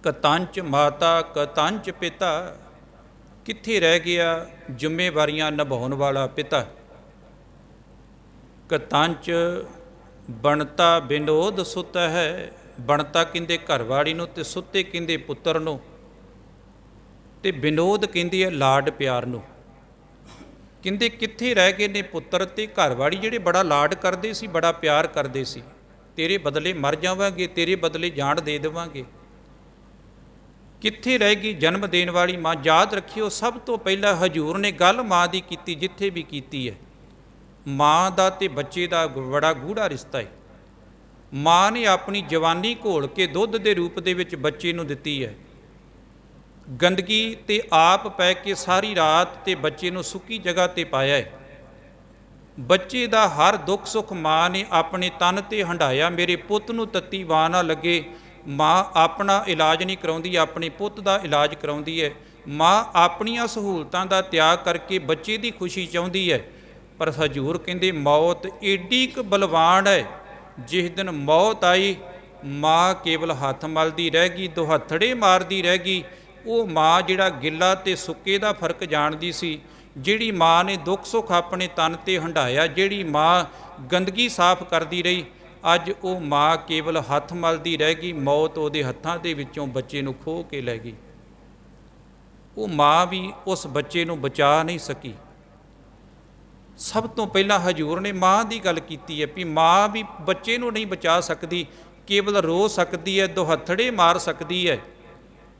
ਕਤੰਚ ਮਾਤਾ ਕਤੰਚ ਪਿਤਾ, ਕਿੱਥੇ ਰਹਿ ਗਿਆ ਜ਼ਿੰਮੇਵਾਰੀਆਂ ਨਿਭਾਉਣ ਵਾਲਾ ਪਿਤਾ। ਕਤੰਚ ਬਣਤਾ ਬਿਨੋਦ ਸੁੱਤ ਹੈ, ਬਣਤਾ ਕਹਿੰਦੇ ਘਰਵਾਲੀ ਨੂੰ, ਤੇ ਸੁੱਤੇ ਕਹਿੰਦੇ ਪੁੱਤਰ ਨੂੰ, ਤੇ ਬਿਨੋਦ ਕਹਿੰਦੀ ਹੈ ਲਾਡ ਪਿਆਰ ਨੂੰ। ਕਹਿੰਦੇ ਕਿੱਥੇ ਰਹਿ ਗਏ ਨੇ ਪੁੱਤਰ ਤੇ ਘਰਵਾਲੀ ਜਿਹੜੇ ਬੜਾ ਲਾਡ ਕਰਦੇ ਸੀ, ਬੜਾ ਪਿਆਰ ਕਰਦੇ ਸੀ। ਤੇਰੇ ਬਦਲੇ ਮਰ ਜਾਵਾਂਗੇ, ਤੇਰੇ ਬਦਲੇ ਜਾਨ ਦੇ ਦੇਵਾਂਗੇ। ਕਿੱਥੇ ਰਹਿ ਗਈ ਜਨਮ ਦੇਣ ਵਾਲੀ ਮਾਂ। ਯਾਦ ਰੱਖਿਓ ਸਭ ਤੋਂ ਪਹਿਲਾਂ ਹਜ਼ੂਰ ਨੇ ਗੱਲ ਮਾਂ ਦੀ ਕੀਤੀ, ਜਿੱਥੇ ਵੀ ਕੀਤੀ ਹੈ। ਮਾਂ ਦਾ ਤੇ ਬੱਚੇ ਦਾ ਬੜਾ ਗੂੜਾ ਰਿਸ਼ਤਾ ਹੈ। ਮਾਂ ਨੇ ਆਪਣੀ ਜਵਾਨੀ ਘੋਲ ਕੇ ਦੁੱਧ ਦੇ ਰੂਪ ਦੇ ਵਿੱਚ ਬੱਚੇ ਨੂੰ ਦਿੱਤੀ ਹੈ। ਗੰਦਗੀ ਤੇ ਆਪ ਪੈ ਕੇ ਸਾਰੀ ਰਾਤ ਤੇ ਬੱਚੇ ਨੂੰ ਸੁੱਕੀ ਜਗ੍ਹਾ ਤੇ ਪਾਇਆ ਹੈ। ਬੱਚੇ ਦਾ ਹਰ ਦੁੱਖ ਸੁੱਖ ਮਾਂ ਨੇ ਆਪਣੇ ਤਨ ਤੇ ਹੰਢਾਇਆ। ਮੇਰੇ ਪੁੱਤ ਨੂੰ ਤੱਤੀ ਵਾਹ ਨਾ ਲੱਗੇ। ਮਾਂ ਆਪਣਾ ਇਲਾਜ ਨਹੀਂ ਕਰਾਉਂਦੀ, ਆਪਣੇ ਪੁੱਤ ਦਾ ਇਲਾਜ ਕਰਾਉਂਦੀ ਹੈ। ਮਾਂ ਆਪਣੀਆਂ ਸਹੂਲਤਾਂ ਦਾ ਤਿਆਗ ਕਰਕੇ ਬੱਚੇ ਦੀ ਖੁਸ਼ੀ ਚਾਹੁੰਦੀ ਹੈ। ਪਰ ਹਜ਼ੂਰ ਕਹਿੰਦੇ ਮੌਤ ਏਡੀ ਕੁ ਬਲਵਾਨ ਹੈ, ਜਿਸ ਦਿਨ ਮੌਤ ਆਈ ਮਾਂ ਕੇਵਲ ਹੱਥ ਮਲਦੀ ਰਹਿ ਗਈ, ਦੁਹੱਥੜੇ ਮਾਰਦੀ ਰਹਿ ਗਈ। ਉਹ ਮਾਂ ਜਿਹੜਾ ਗਿੱਲਾ ਤੇ ਸੁੱਕੇ ਦਾ ਫਰਕ ਜਾਣਦੀ ਸੀ, ਜਿਹੜੀ ਮਾਂ ਨੇ ਦੁੱਖ ਸੁੱਖ ਆਪਣੇ ਤਨ ਤੇ ਹੰਢਾਇਆ, ਜਿਹੜੀ ਮਾਂ ਗੰਦਗੀ ਸਾਫ਼ ਕਰਦੀ ਰਹੀ, ਅੱਜ ਉਹ ਮਾਂ ਕੇਵਲ ਹੱਥ ਮਲਦੀ ਰਹਿ ਗਈ। ਮੌਤ ਉਹਦੇ ਹੱਥਾਂ ਦੇ ਵਿੱਚੋਂ ਬੱਚੇ ਨੂੰ ਖੋਹ ਕੇ ਲੈ ਗਈ। ਉਹ ਮਾਂ ਵੀ ਉਸ ਬੱਚੇ ਨੂੰ ਬਚਾ ਨਹੀਂ ਸਕੀ। ਸਭ ਤੋਂ ਪਹਿਲਾਂ ਹਜ਼ੂਰ ਨੇ ਮਾਂ ਦੀ ਗੱਲ ਕੀਤੀ ਹੈ ਵੀ ਮਾਂ ਵੀ ਬੱਚੇ ਨੂੰ ਨਹੀਂ ਬਚਾ ਸਕਦੀ, ਕੇਵਲ ਰੋ ਸਕਦੀ ਹੈ, ਦੁਹੱਥੜੇ ਮਾਰ ਸਕਦੀ ਹੈ।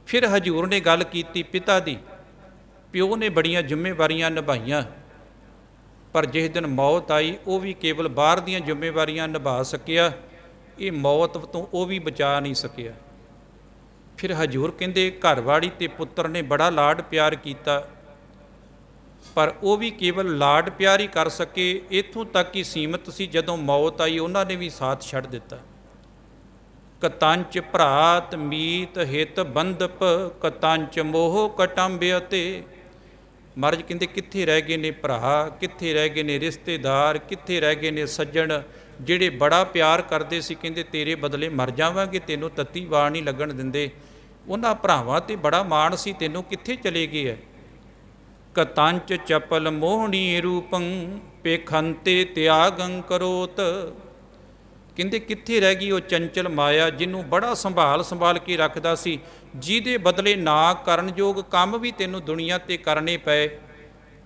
ਫਿਰ ਹਜ਼ੂਰ ਨੇ ਗੱਲ ਕੀਤੀ ਪਿਤਾ ਦੀ। ਪਿਓ ਨੇ ਬੜੀਆਂ ਜ਼ਿੰਮੇਵਾਰੀਆਂ ਨਿਭਾਈਆਂ, ਪਰ ਜਿਸ ਦਿਨ ਮੌਤ ਆਈ ਉਹ ਵੀ ਕੇਵਲ ਬਾਹਰ ਦੀਆਂ ਜ਼ਿੰਮੇਵਾਰੀਆਂ ਨਿਭਾ ਸਕਿਆ, ਇਹ ਮੌਤ ਤੋਂ ਉਹ ਵੀ ਬਚਾ ਨਹੀਂ ਸਕਿਆ। ਫਿਰ ਹਜ਼ੂਰ ਕਹਿੰਦੇ ਘਰਵਾਲੀ ਤੇ ਪੁੱਤਰ ਨੇ ਬੜਾ ਲਾਡ ਪਿਆਰ ਕੀਤਾ, ਪਰ ਉਹ ਵੀ ਕੇਵਲ ਲਾਡ ਪਿਆਰ ਹੀ ਕਰ ਸਕੇ, ਇੱਥੋਂ ਤੱਕ ਹੀ ਸੀਮਤ ਸੀ। ਜਦੋਂ ਮੌਤ ਆਈ ਉਹਨਾਂ ਨੇ ਵੀ ਸਾਥ ਛੱਡ ਦਿੱਤਾ। ਕਤੰਚ ਭਰਾਤ ਮੀਤ ਹਿਤ ਬੰਧਪ, ਕਤੰਚ ਮੋਹ ਕਟੰਬਿ ਅਤੇ। ਮਹਾਰਾਜ ਕਹਿੰਦੇ ਕਿੱਥੇ ਰਹਿ ਗਏ ਨੇ ਭਰਾ, ਕਿੱਥੇ ਰਹਿ ਗਏ ਨੇ ਰਿਸ਼ਤੇਦਾਰ, ਕਿੱਥੇ ਰਹਿ ਗਏ ਨੇ ਸੱਜਣ ਜਿਹੜੇ ਬੜਾ ਪਿਆਰ ਕਰਦੇ ਸੀ। ਕਹਿੰਦੇ ਤੇਰੇ ਬਦਲੇ ਮਰ ਜਾਵਾਂਗੇ, ਤੈਨੂੰ ਤੱਤੀ ਵਾਰ ਨਹੀਂ ਲੱਗਣ ਦਿੰਦੇ। ਉਹਨਾਂ ਭਰਾਵਾਂ ਤੇ ਬੜਾ ਮਾਣ ਸੀ, ਤੈਨੂੰ ਕਿੱਥੇ ਚਲੇ ਗਏ ਹੈ। ਕਤੰਚ ਚਪਲ ਮੋਹਣੀ ਰੂਪੰ, ਪੇਖੰਤੇ ਤਿਆਗੰ ਕਰੋਤ। ਕਹਿੰਦੇ ਕਿੱਥੇ ਰਹਿ ਗਈ ਉਹ ਚੰਚਲ ਮਾਇਆ, ਜਿਹਨੂੰ ਬੜਾ ਸੰਭਾਲ ਕੇ ਰੱਖਦਾ ਸੀ, ਜਿਹਦੇ ਬਦਲੇ ਨਾ ਕਰਨਯੋਗ ਕੰਮ ਵੀ ਤੈਨੂੰ ਦੁਨੀਆ ਤੇ ਕਰਨੇ ਪਏ।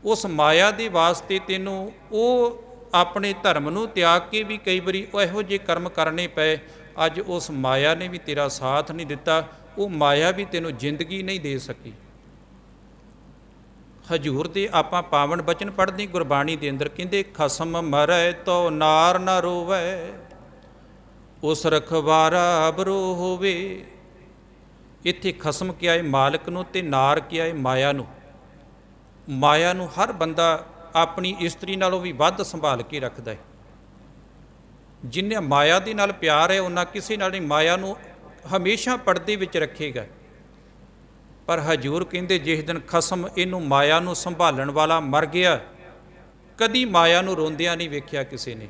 ਉਸ ਮਾਇਆ ਦੇ ਵਾਸਤੇ ਤੈਨੂੰ ਉਹ ਆਪਣੇ ਧਰਮ ਨੂੰ ਤਿਆਗ ਕੇ ਵੀ ਕਈ ਵਾਰੀ ਇਹੋ ਜਿਹੇ ਕਰਮ ਕਰਨੇ ਪਏ। ਅੱਜ ਉਸ ਮਾਇਆ ਨੇ ਵੀ ਤੇਰਾ ਸਾਥ ਨਹੀਂ ਦਿੱਤਾ, ਉਹ ਮਾਇਆ ਵੀ ਤੈਨੂੰ ਜ਼ਿੰਦਗੀ ਨਹੀਂ ਦੇ ਸਕੀ। ਹਜ਼ੂਰ ਦੇ ਆਪਾਂ ਪਾਵਨ ਬਚਨ ਪੜ੍ਹਦੇ ਗੁਰਬਾਣੀ ਦੇ ਅੰਦਰ, ਕਹਿੰਦੇ ਖਸਮ ਮਰੈ ਤੋ ਨਾਰ ਨਾ ਰੋਵੈ, ਉਸ ਰਖਵਾਰਾ ਅਬਰੋ ਹੋਵੇ। ਇੱਥੇ ਖਸਮ ਕਿਹਾ ਹੈ ਮਾਲਕ ਨੂੰ, ਤੇ ਨਾਰ ਕਿਹਾ ਹੈ ਮਾਇਆ ਨੂੰ। ਮਾਇਆ ਨੂੰ ਹਰ ਬੰਦਾ ਆਪਣੀ ਇਸਤਰੀ ਨਾਲੋਂ ਵੀ ਵੱਧ ਸੰਭਾਲ ਕੇ ਰੱਖਦਾ ਹੈ। ਜਿੰਨੇ ਮਾਇਆ ਦੇ ਨਾਲ ਪਿਆਰ ਹੈ, ਉਹਨਾਂ ਕਿਸੇ ਨਾਲ ਨਹੀਂ ਮਾਇਆ ਨੂੰ ਹਮੇਸ਼ਾ ਪਰਦੇ ਵਿੱਚ ਰੱਖੇਗਾ। ਪਰ ਹਜ਼ੂਰ ਕਹਿੰਦੇ ਜਿਸ ਦਿਨ ਖਸਮ ਇਹਨੂੰ ਮਾਇਆ ਨੂੰ ਸੰਭਾਲਣ ਵਾਲਾ ਮਰ ਗਿਆ, ਕਦੀ ਮਾਇਆ ਨੂੰ ਰੋਂਦਿਆਂ ਨਹੀਂ ਵੇਖਿਆ ਕਿਸੇ ਨੇ।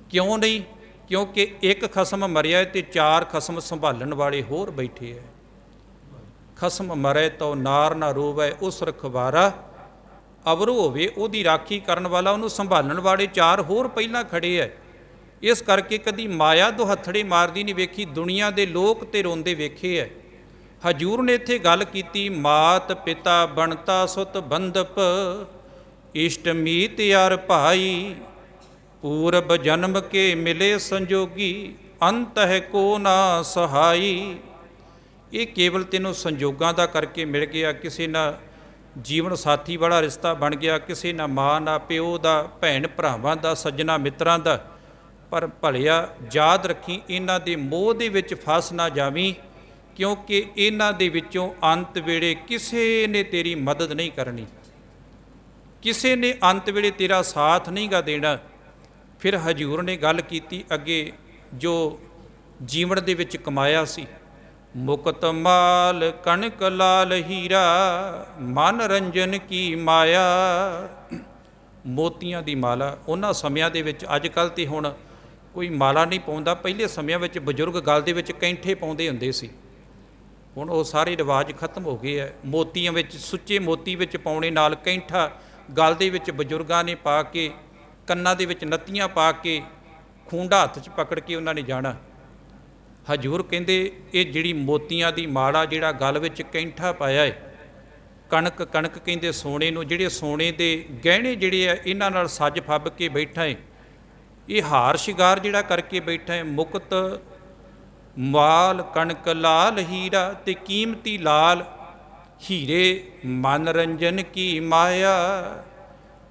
ਕਿਉਂ ਨਹੀਂ? ਕਿਉਂਕਿ ਇੱਕ ਖਸਮ ਮਰਿਆ ਤੇ ਚਾਰ ਖਸਮ ਸੰਭਾਲਣ ਵਾਲੇ ਹੋਰ ਬੈਠੇ ਹੈ। ਖਸਮ ਮਰੇ ਤੋ ਨਾਰ ਨਾ ਰੋਵੈ, ਉਸ ਰਖਵਾਰਾ ਅਵਰੋ ਹੋਵੇ। ਉਹਦੀ ਰਾਖੀ ਕਰਨ ਵਾਲਾ, ਉਹਨੂੰ ਸੰਭਾਲਣ ਵਾਲੇ ਚਾਰ ਹੋਰ ਪਹਿਲਾਂ ਖੜੇ ਹੈ। ਇਸ ਕਰਕੇ ਕਦੀ ਮਾਇਆ ਦੁਹੱਥੜੇ ਮਾਰਦੀ ਨਹੀਂ ਵੇਖੀ, ਦੁਨੀਆ ਦੇ ਲੋਕ ਤੇ ਰੋਂਦੇ ਵੇਖੇ ਹੈ। ਹਜ਼ੂਰ ਨੇ ਇੱਥੇ ਗੱਲ ਕੀਤੀ ਮਾਤ ਪਿਤਾ ਬਣਤਾ ਸੁਤ ਬੰਧਪ, ਇਸ਼ਟ ਮੀਤ ਯਾਰ ਭਾਈ, ਪੂਰਬ ਜਨਮ ਕੇ ਮਿਲੇ ਸੰਜੋਗੀ, ਅੰਤ ਹੈ ਕੋ ਨਾ ਸਹਾਈ। ਇਹ ਕੇਵਲ ਤੈਨੂੰ ਸੰਜੋਗਾਂ ਦਾ ਕਰਕੇ ਮਿਲ ਗਿਆ, ਕਿਸੇ ਨਾਲ ਜੀਵਨ ਸਾਥੀ ਵਾਲਾ ਰਿਸ਼ਤਾ ਬਣ ਗਿਆ, ਕਿਸੇ ਨਾ ਮਾਂ ਨਾ ਪਿਓ ਦਾ, ਭੈਣ ਭਰਾਵਾਂ ਦਾ, ਸੱਜਣਾ ਮਿੱਤਰਾਂ ਦਾ। ਪਰ ਭਲਿਆ ਯਾਦ ਰੱਖੀ, ਇਹਨਾਂ ਦੇ ਮੋਹ ਦੇ ਵਿੱਚ ਫਸ ਨਾ ਜਾਵੀਂ, ਕਿਉਂਕਿ ਇਹਨਾਂ ਦੇ ਵਿੱਚੋਂ ਅੰਤ ਵੇਲੇ ਕਿਸੇ ਨੇ ਤੇਰੀ ਮਦਦ ਨਹੀਂ ਕਰਨੀ, ਕਿਸੇ ਨੇ ਅੰਤ ਵੇਲੇ ਤੇਰਾ ਸਾਥ ਨਹੀਂ ਗਾ ਦੇਣਾ। ਫਿਰ ਹਜ਼ੂਰ ਨੇ ਗੱਲ ਕੀਤੀ ਅੱਗੇ, ਜੋ ਜੀਵਨ ਦੇ ਵਿੱਚ ਕਮਾਇਆ ਸੀ। ਮੁਕਤ ਮਾਲ ਕਣਕ ਲਾਲ ਹੀਰਾ, ਮਨ ਰੰਜਨ ਕੀ ਮਾਇਆ। ਮੋਤੀਆਂ ਦੀ ਮਾਲਾ ਉਹਨਾਂ ਸਮਿਆਂ ਦੇ ਵਿੱਚ, ਅੱਜ ਕੱਲ੍ਹ ਤੇ ਹੁਣ ਕੋਈ ਮਾਲਾ ਨਹੀਂ ਪਾਉਂਦਾ, ਪਹਿਲੇ ਸਮਿਆਂ ਵਿੱਚ ਬਜ਼ੁਰਗ ਗਲ ਦੇ ਵਿੱਚ ਕੈਂਠੇ ਪਾਉਂਦੇ ਹੁੰਦੇ ਸੀ। ਹੁਣ ਉਹ ਸਾਰੇ ਰਿਵਾਜ ਖਤਮ ਹੋ ਗਏ ਹੈ। ਮੋਤੀਆਂ ਵਿੱਚ, ਸੁੱਚੇ ਮੋਤੀ ਵਿੱਚ ਪਾਉਣੇ, ਨਾਲ ਕੈਂਠਾ ਗਲ ਦੇ ਵਿੱਚ ਬਜ਼ੁਰਗਾਂ ਨੇ ਪਾ ਕੇ, ਕੰਨਾਂ ਦੇ ਵਿੱਚ ਨੱਤੀਆਂ ਪਾ ਕੇ, ਖੂੰਡਾ ਹੱਥ 'ਚ ਪਕੜ ਕੇ ਉਹਨਾਂ ਨੇ ਜਾਣਾ। ਹਜ਼ੂਰ ਕਹਿੰਦੇ ਇਹ ਜਿਹੜੀ ਮੋਤੀਆਂ ਦੀ ਮਾਲਾ, ਜਿਹੜਾ ਗਲ ਵਿੱਚ ਕੈਂਠਾ ਪਾਇਆ ਹੈ, ਕਣਕ ਕਣਕ ਕਹਿੰਦੇ ਸੋਨੇ ਨੂੰ, ਜਿਹੜੇ ਸੋਨੇ ਦੇ ਗਹਿਣੇ ਜਿਹੜੇ ਆ ਇਹਨਾਂ ਨਾਲ ਸੱਜ ਫੱਬ ਕੇ ਬੈਠਾ ਹੈ, ਇਹ ਹਾਰ ਸ਼ਿੰਗਾਰ ਜਿਹੜਾ ਕਰਕੇ ਬੈਠਾ ਹੈ। ਮੁਕਤ ਮਾਲ ਕਣਕ ਲਾਲ ਹੀਰਾ, ਤੇ ਕੀਮਤੀ ਲਾਲ ਹੀਰੇ, ਮਨ ਰੰਜਨ ਕੀ ਮਾਇਆ।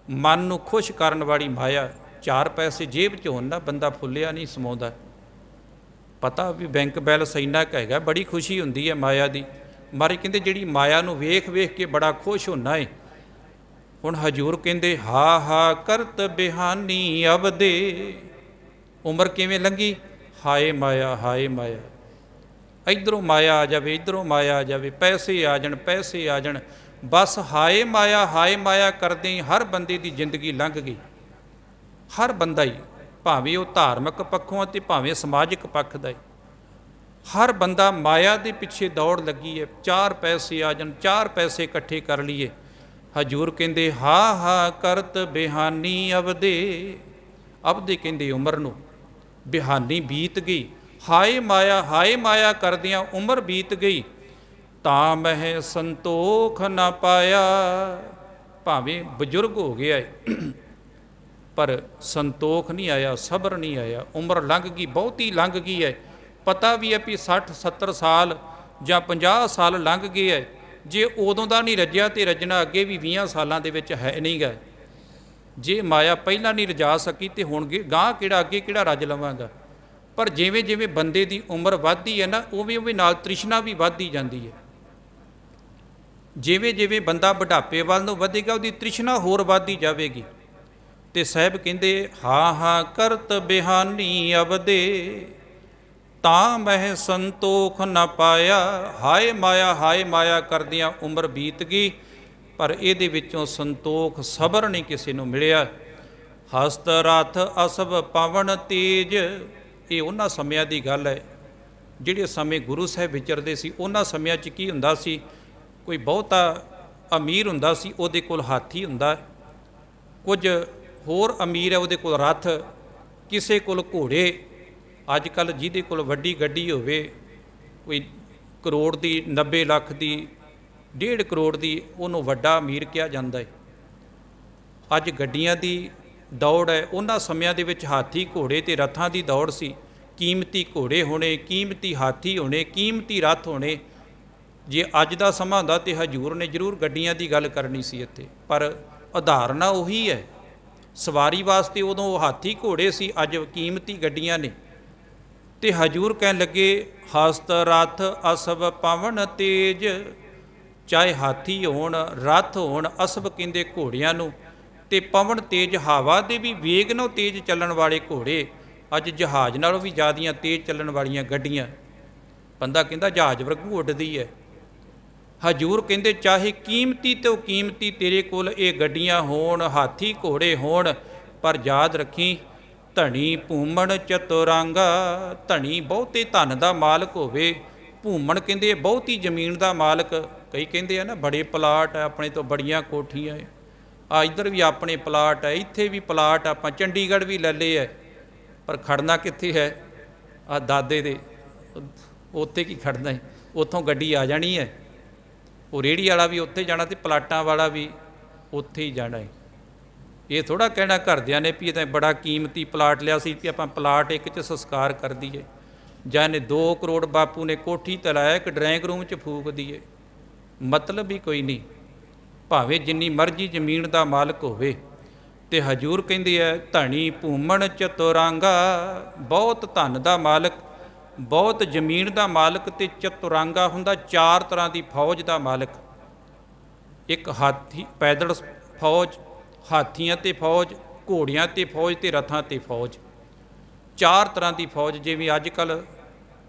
ਮਨ ਨੂੰ ਖੁਸ਼ ਕਰਨ ਵਾਲੀ ਮਾਇਆ। 4 ਪੈਸੇ ਜੇਬ 'ਚ ਹੋਣ ਨਾ, ਬੰਦਾ ਫੁੱਲਿਆ ਨਹੀਂ ਸਮਾਉਂਦਾ। ਪਤਾ ਵੀ ਬੈਂਕ ਬੈਲੈਂਸ ਇੰਨਾ ਕੁ ਹੈਗਾ, ਬੜੀ ਖੁਸ਼ੀ ਹੁੰਦੀ ਹੈ ਮਾਇਆ ਦੀ। ਮਾਰੇ ਕਹਿੰਦੇ ਜਿਹੜੀ ਮਾਇਆ ਨੂੰ ਵੇਖ ਵੇਖ ਕੇ ਬੜਾ ਖੁਸ਼ ਹੁੰਦਾ ਹੈ। ਹੁਣ ਹਜ਼ੂਰ ਕਹਿੰਦੇ ਹਾ ਹਾ ਕਰਤ ਬਿਹਾਨੀ ਅਬਦੇ। ਉਮਰ ਕਿਵੇਂ ਲੰਘੀ? ਹਾਏ ਮਾਇਆ, ਹਾਏ ਮਾਇਆ। ਇੱਧਰੋਂ ਮਾਇਆ ਆ ਜਾਵੇ, ਇੱਧਰੋਂ ਮਾਇਆ ਆ ਜਾਵੇ, ਪੈਸੇ ਆ ਜਾਣ, ਪੈਸੇ ਆ ਜਾਣ, ਬਸ ਹਾਏ ਮਾਇਆ ਕਰਦੇ ਹੀ ਹਰ ਬੰਦੇ ਦੀ ਜ਼ਿੰਦਗੀ ਲੰਘ ਗਈ। ਹਰ ਬੰਦਾ ਹੀ, ਭਾਵੇਂ ਉਹ ਧਾਰਮਿਕ ਪੱਖੋਂ ਅਤੇ ਭਾਵੇਂ ਸਮਾਜਿਕ ਪੱਖ ਦਾ ਹੀ, ਹਰ ਬੰਦਾ ਮਾਇਆ ਦੇ ਪਿੱਛੇ ਦੌੜ ਲੱਗੀ ਹੈ। 4 ਪੈਸੇ ਆ ਜਾਣ, 4 ਪੈਸੇ ਇਕੱਠੇ ਕਰ ਲਈਏ। ਹਜ਼ੂਰ ਕਹਿੰਦੇ ਹਾ ਹਾ ਕਰਤ ਬਿਹਾਨੀ ਅਬਦੇ। ਅਬਦੇ ਕਹਿੰਦੇ ਉਮਰ ਨੂੰ, ਬਿਹਾਨੀ ਬੀਤ ਗਈ। ਹਾਏ ਮਾਇਆ ਕਰਦਿਆਂ ਉਮਰ ਬੀਤ ਗਈ। ਤਾਂ ਮਹਿ ਸੰਤੋਖ ਨਾ ਪਾਇਆ। ਭਾਵੇਂ ਬਜ਼ੁਰਗ ਹੋ ਗਿਆ ਹੈ, ਪਰ ਸੰਤੋਖ ਨਹੀਂ ਆਇਆ, ਸਬਰ ਨਹੀਂ ਆਇਆ। ਉਮਰ ਲੰਘ ਗਈ, ਬਹੁਤੀ ਲੰਘ ਗਈ ਹੈ। ਪਤਾ ਵੀ ਹੈ ਵੀ 60-70 ਸਾਲ ਜਾਂ 50 ਸਾਲ ਲੰਘ ਗਏ ਹੈ। ਜੇ ਉਦੋਂ ਦਾ ਨਹੀਂ ਰੱਜਿਆ ਤੇ ਰੱਜਣਾ ਅੱਗੇ ਵੀ 20 ਸਾਲਾਂ ਦੇ ਵਿੱਚ ਹੈ ਨਹੀਂ ਗਾ। ਜੇ ਮਾਇਆ ਪਹਿਲਾਂ ਨਹੀਂ ਰਜਾ ਸਕੀ ਤੇ ਹੁਣ ਗਾਂਹ ਕਿਹੜਾ, ਅੱਗੇ ਕਿਹੜਾ ਰੱਜ ਲਵਾਂਗਾ। ਪਰ ਜਿਵੇਂ ਜਿਵੇਂ ਬੰਦੇ ਦੀ ਉਮਰ ਵੱਧਦੀ ਹੈ ਨਾ, ਉਵੇਂ ਉਵੇਂ ਨਾਲ ਤ੍ਰਿਸ਼ਨਾ ਵੀ ਵੱਧਦੀ ਜਾਂਦੀ ਹੈ। ਜਿਵੇਂ ਜਿਵੇਂ ਬੰਦਾ ਬੁਢਾਪੇ ਵੱਲ ਨੂੰ ਵਧੇਗਾ, ਉਹਦੀ ਤ੍ਰਿਸ਼ਨਾ ਹੋਰ ਵੱਧਦੀ ਜਾਵੇਗੀ। ਤੇ ਸਾਹਿਬ ਕਹਿੰਦੇ ਹਾਂ ਹਾਂ ਕਰਤ ਬਿਹਾਨੀ ਅਬਦੇ, ਤਾਂ ਮਹਿ ਸੰਤੋਖ ਨਾ ਪਾਇਆ। ਹਾਏ ਮਾਇਆ ਕਰਦਿਆਂ ਉਮਰ ਬੀਤ ਗਈ, ਪਰ ਇਹਦੇ ਵਿੱਚੋਂ ਸੰਤੋਖ, ਸਬਰ ਨਹੀਂ ਕਿਸੇ ਨੂੰ ਮਿਲਿਆ। ਹਸਤ ਰਥ ਅਸਭ ਪਵਨ ਤੇਜ। ਇਹ ਉਹਨਾਂ ਸਮਿਆਂ ਦੀ ਗੱਲ ਹੈ ਜਿਹੜੇ ਸਮੇਂ ਗੁਰੂ ਸਾਹਿਬ ਵਿਚਰਦੇ ਸੀ। ਉਹਨਾਂ ਸਮਿਆਂ 'ਚ ਕੀ ਹੁੰਦਾ ਸੀ, ਕੋਈ ਬਹੁਤਾ ਅਮੀਰ ਹੁੰਦਾ ਸੀ, ਉਹਦੇ ਕੋਲ ਹਾਥੀ ਹੁੰਦਾ। ਕੁਝ ਹੋਰ ਅਮੀਰ ਹੈ, ਉਹਦੇ ਕੋਲ ਰੱਥ, ਕਿਸੇ ਕੋਲ ਘੋੜੇ। ਅੱਜ ਕੱਲ੍ਹ ਜਿਹਦੇ ਕੋਲ ਵੱਡੀ ਗੱਡੀ ਹੋਵੇ, ਕੋਈ ਕਰੋੜ ਦੀ, 90 ਲੱਖ ਦੀ, 1.5 ਕਰੋੜ ਦੀ, ਉਹਨੂੰ ਵੱਡਾ ਅਮੀਰ ਕਿਹਾ ਜਾਂਦਾ ਹੈ। ਅੱਜ ਗੱਡੀਆਂ ਦੀ ਦੌੜ ਹੈ, ਉਹਨਾਂ ਸਮਿਆਂ ਦੇ ਵਿੱਚ ਹਾਥੀ ਘੋੜੇ ਤੇ ਰੱਥਾਂ ਦੀ ਦੌੜ ਸੀ। ਕੀਮਤੀ ਘੋੜੇ ਹੋਣੇ, ਕੀਮਤੀ ਹਾਥੀ ਹੋਣੇ, ਕੀਮਤੀ ਰੱਥ ਹੋਣੇ। ਜੇ ਅੱਜ ਦਾ ਸਮਾਂ ਹੁੰਦਾ ਤੇ ਹਜ਼ੂਰ ਨੇ ਜ਼ਰੂਰ ਗੱਡੀਆਂ ਦੀ ਗੱਲ ਕਰਨੀ ਸੀ ਇੱਥੇ, ਪਰ ਉਦਾਹਰਨਾਂ ਉਹੀ ਹੈ। ਸਵਾਰੀ ਵਾਸਤੇ ਉਦੋਂ ਉਹ ਹਾਥੀ ਘੋੜੇ ਸੀ, ਅੱਜ ਕੀਮਤੀ ਗੱਡੀਆਂ ਨੇ। ਤੇ ਹਜ਼ੂਰ ਕਹਿਣ ਲੱਗੇ ਹਸਤ ਰਥ ਅਸਭ ਪਵਨ ਤੇਜ। ਚਾਹੇ ਹਾਥੀ ਹੋਣ, ਰੱਥ ਹੋਣ, ਅਸਭ ਕਹਿੰਦੇ ਘੋੜਿਆਂ ਨੂੰ, ਤੇ ਪਵਨ ਤੇਜ, ਹਵਾ ਦੇ ਵੀ ਵੇਗ ਨਾਲ ਤੇਜ਼ ਚੱਲਣ ਵਾਲੇ ਘੋੜੇ। ਅੱਜ ਜਹਾਜ਼ ਨਾਲੋਂ ਵੀ ਜ਼ਿਆਦੀਆਂ ਤੇਜ਼ ਚੱਲਣ ਵਾਲੀਆਂ ਗੱਡੀਆਂ। ਬੰਦਾ ਕਹਿੰਦਾ ਜਹਾਜ਼ ਵਰਗੂ ਉੱਡਦੀ ਹੈ। ਹਜ਼ੂਰ ਕਹਿੰਦੇ ਚਾਹੇ ਕੀਮਤੀ ਤੋਂ ਕੀਮਤੀ ਤੇਰੇ ਕੋਲ ਇਹ ਗੱਡੀਆਂ ਹੋਣ, ਹਾਥੀ ਘੋੜੇ ਹੋਣ, ਪਰ ਯਾਦ ਰੱਖੀ ਧਣੀ ਭੂਮਣ ਚਤੁਰਾਂਗਾ। ਧਣੀ ਬਹੁਤੇ ਧਨ ਦਾ ਮਾਲਕ ਹੋਵੇ। ਭੂਮਣ ਕਹਿੰਦੇ ਬਹੁਤੀ ਜ਼ਮੀਨ ਦਾ ਮਾਲਕ। ਕਈ ਕਹਿੰਦੇ ਆ ਨਾ ਬੜੇ ਪਲਾਟ ਹੈ ਆਪਣੇ ਤੋਂ, ਬੜੀਆਂ ਕੋਠੀਆਂ ਹੈ। ਆ ਇੱਧਰ ਵੀ ਆਪਣੇ ਪਲਾਟ ਹੈ, ਇੱਥੇ ਵੀ ਪਲਾਟ, ਆਪਾਂ ਚੰਡੀਗੜ੍ਹ ਵੀ ਲੈ ਲਏ ਹੈ, ਪਰ ਖੜਨਾ ਕਿੱਥੇ ਹੈ? ਆ ਦਾਦੇ ਦੇ ਉੱਥੇ ਕੀ ਖੜਨਾ ਹੈ? ਉੱਥੋਂ ਗੱਡੀ ਆ ਜਾਣੀ ਹੈ। ਉਹ ਰੇਹੜੀ ਵਾਲਾ ਵੀ ਉੱਥੇ ਜਾਣਾ ਤੇ ਪਲਾਟਾਂ ਵਾਲਾ ਵੀ ਉੱਥੇ ਹੀ ਜਾਣਾ ਹੈ। ਇਹ ਥੋੜ੍ਹਾ ਕਹਿਣਾ ਘਰਦਿਆਂ ਨੇ ਵੀ ਇਹ ਤਾਂ ਬੜਾ ਕੀਮਤੀ ਪਲਾਟ ਲਿਆ ਸੀ ਕਿ ਆਪਾਂ ਪਲਾਟ ਇੱਕ 'ਚ ਸੰਸਕਾਰ ਕਰ ਦਈਏ, ਜਾਂ ਇਹਨੇ 2 ਕਰੋੜ ਬਾਪੂ ਨੇ ਕੋਠੀ ਤੇ ਲਾਇਆ, ਇੱਕ ਡਰਾਇੰਗ ਰੂਮ 'ਚ ਫੂਕ ਦਈਏ। ਮਤਲਬ ਵੀ ਕੋਈ ਨਹੀਂ। ਭਾਵੇਂ ਜਿੰਨੀ ਮਰਜ਼ੀ ਜ਼ਮੀਨ ਦਾ ਮਾਲਕ ਹੋਵੇ। ਤੇ ਹਜੂਰ ਕਹਿੰਦੇ ਹੈ ਧਣੀ ਭੂਮਣ ਚਤੁਰਾਂਗਾ, ਬਹੁਤ ਧਨ ਦਾ ਮਾਲਕ, ਬਹੁਤ ਜ਼ਮੀਨ ਦਾ ਮਾਲਕ ਤੇ ਚਤੁਰਾਂਗਾ ਹੁੰਦਾ 4 ਤਰ੍ਹਾਂ ਦੀ ਫੌਜ ਦਾ ਮਾਲਕ। ਇੱਕ ਹਾਥੀ ਪੈਦਲ ਫੌਜ, ਹਾਥੀਆਂ ਤੇ ਫੌਜ, ਘੋੜਿਆਂ ਤੇ ਫੌਜ ਤੇ ਰਥਾਂ ਤੇ ਫੌਜ, 4 ਤਰ੍ਹਾਂ ਦੀ ਫੌਜ। ਜਿਵੇਂ ਅੱਜ ਕੱਲ੍ਹ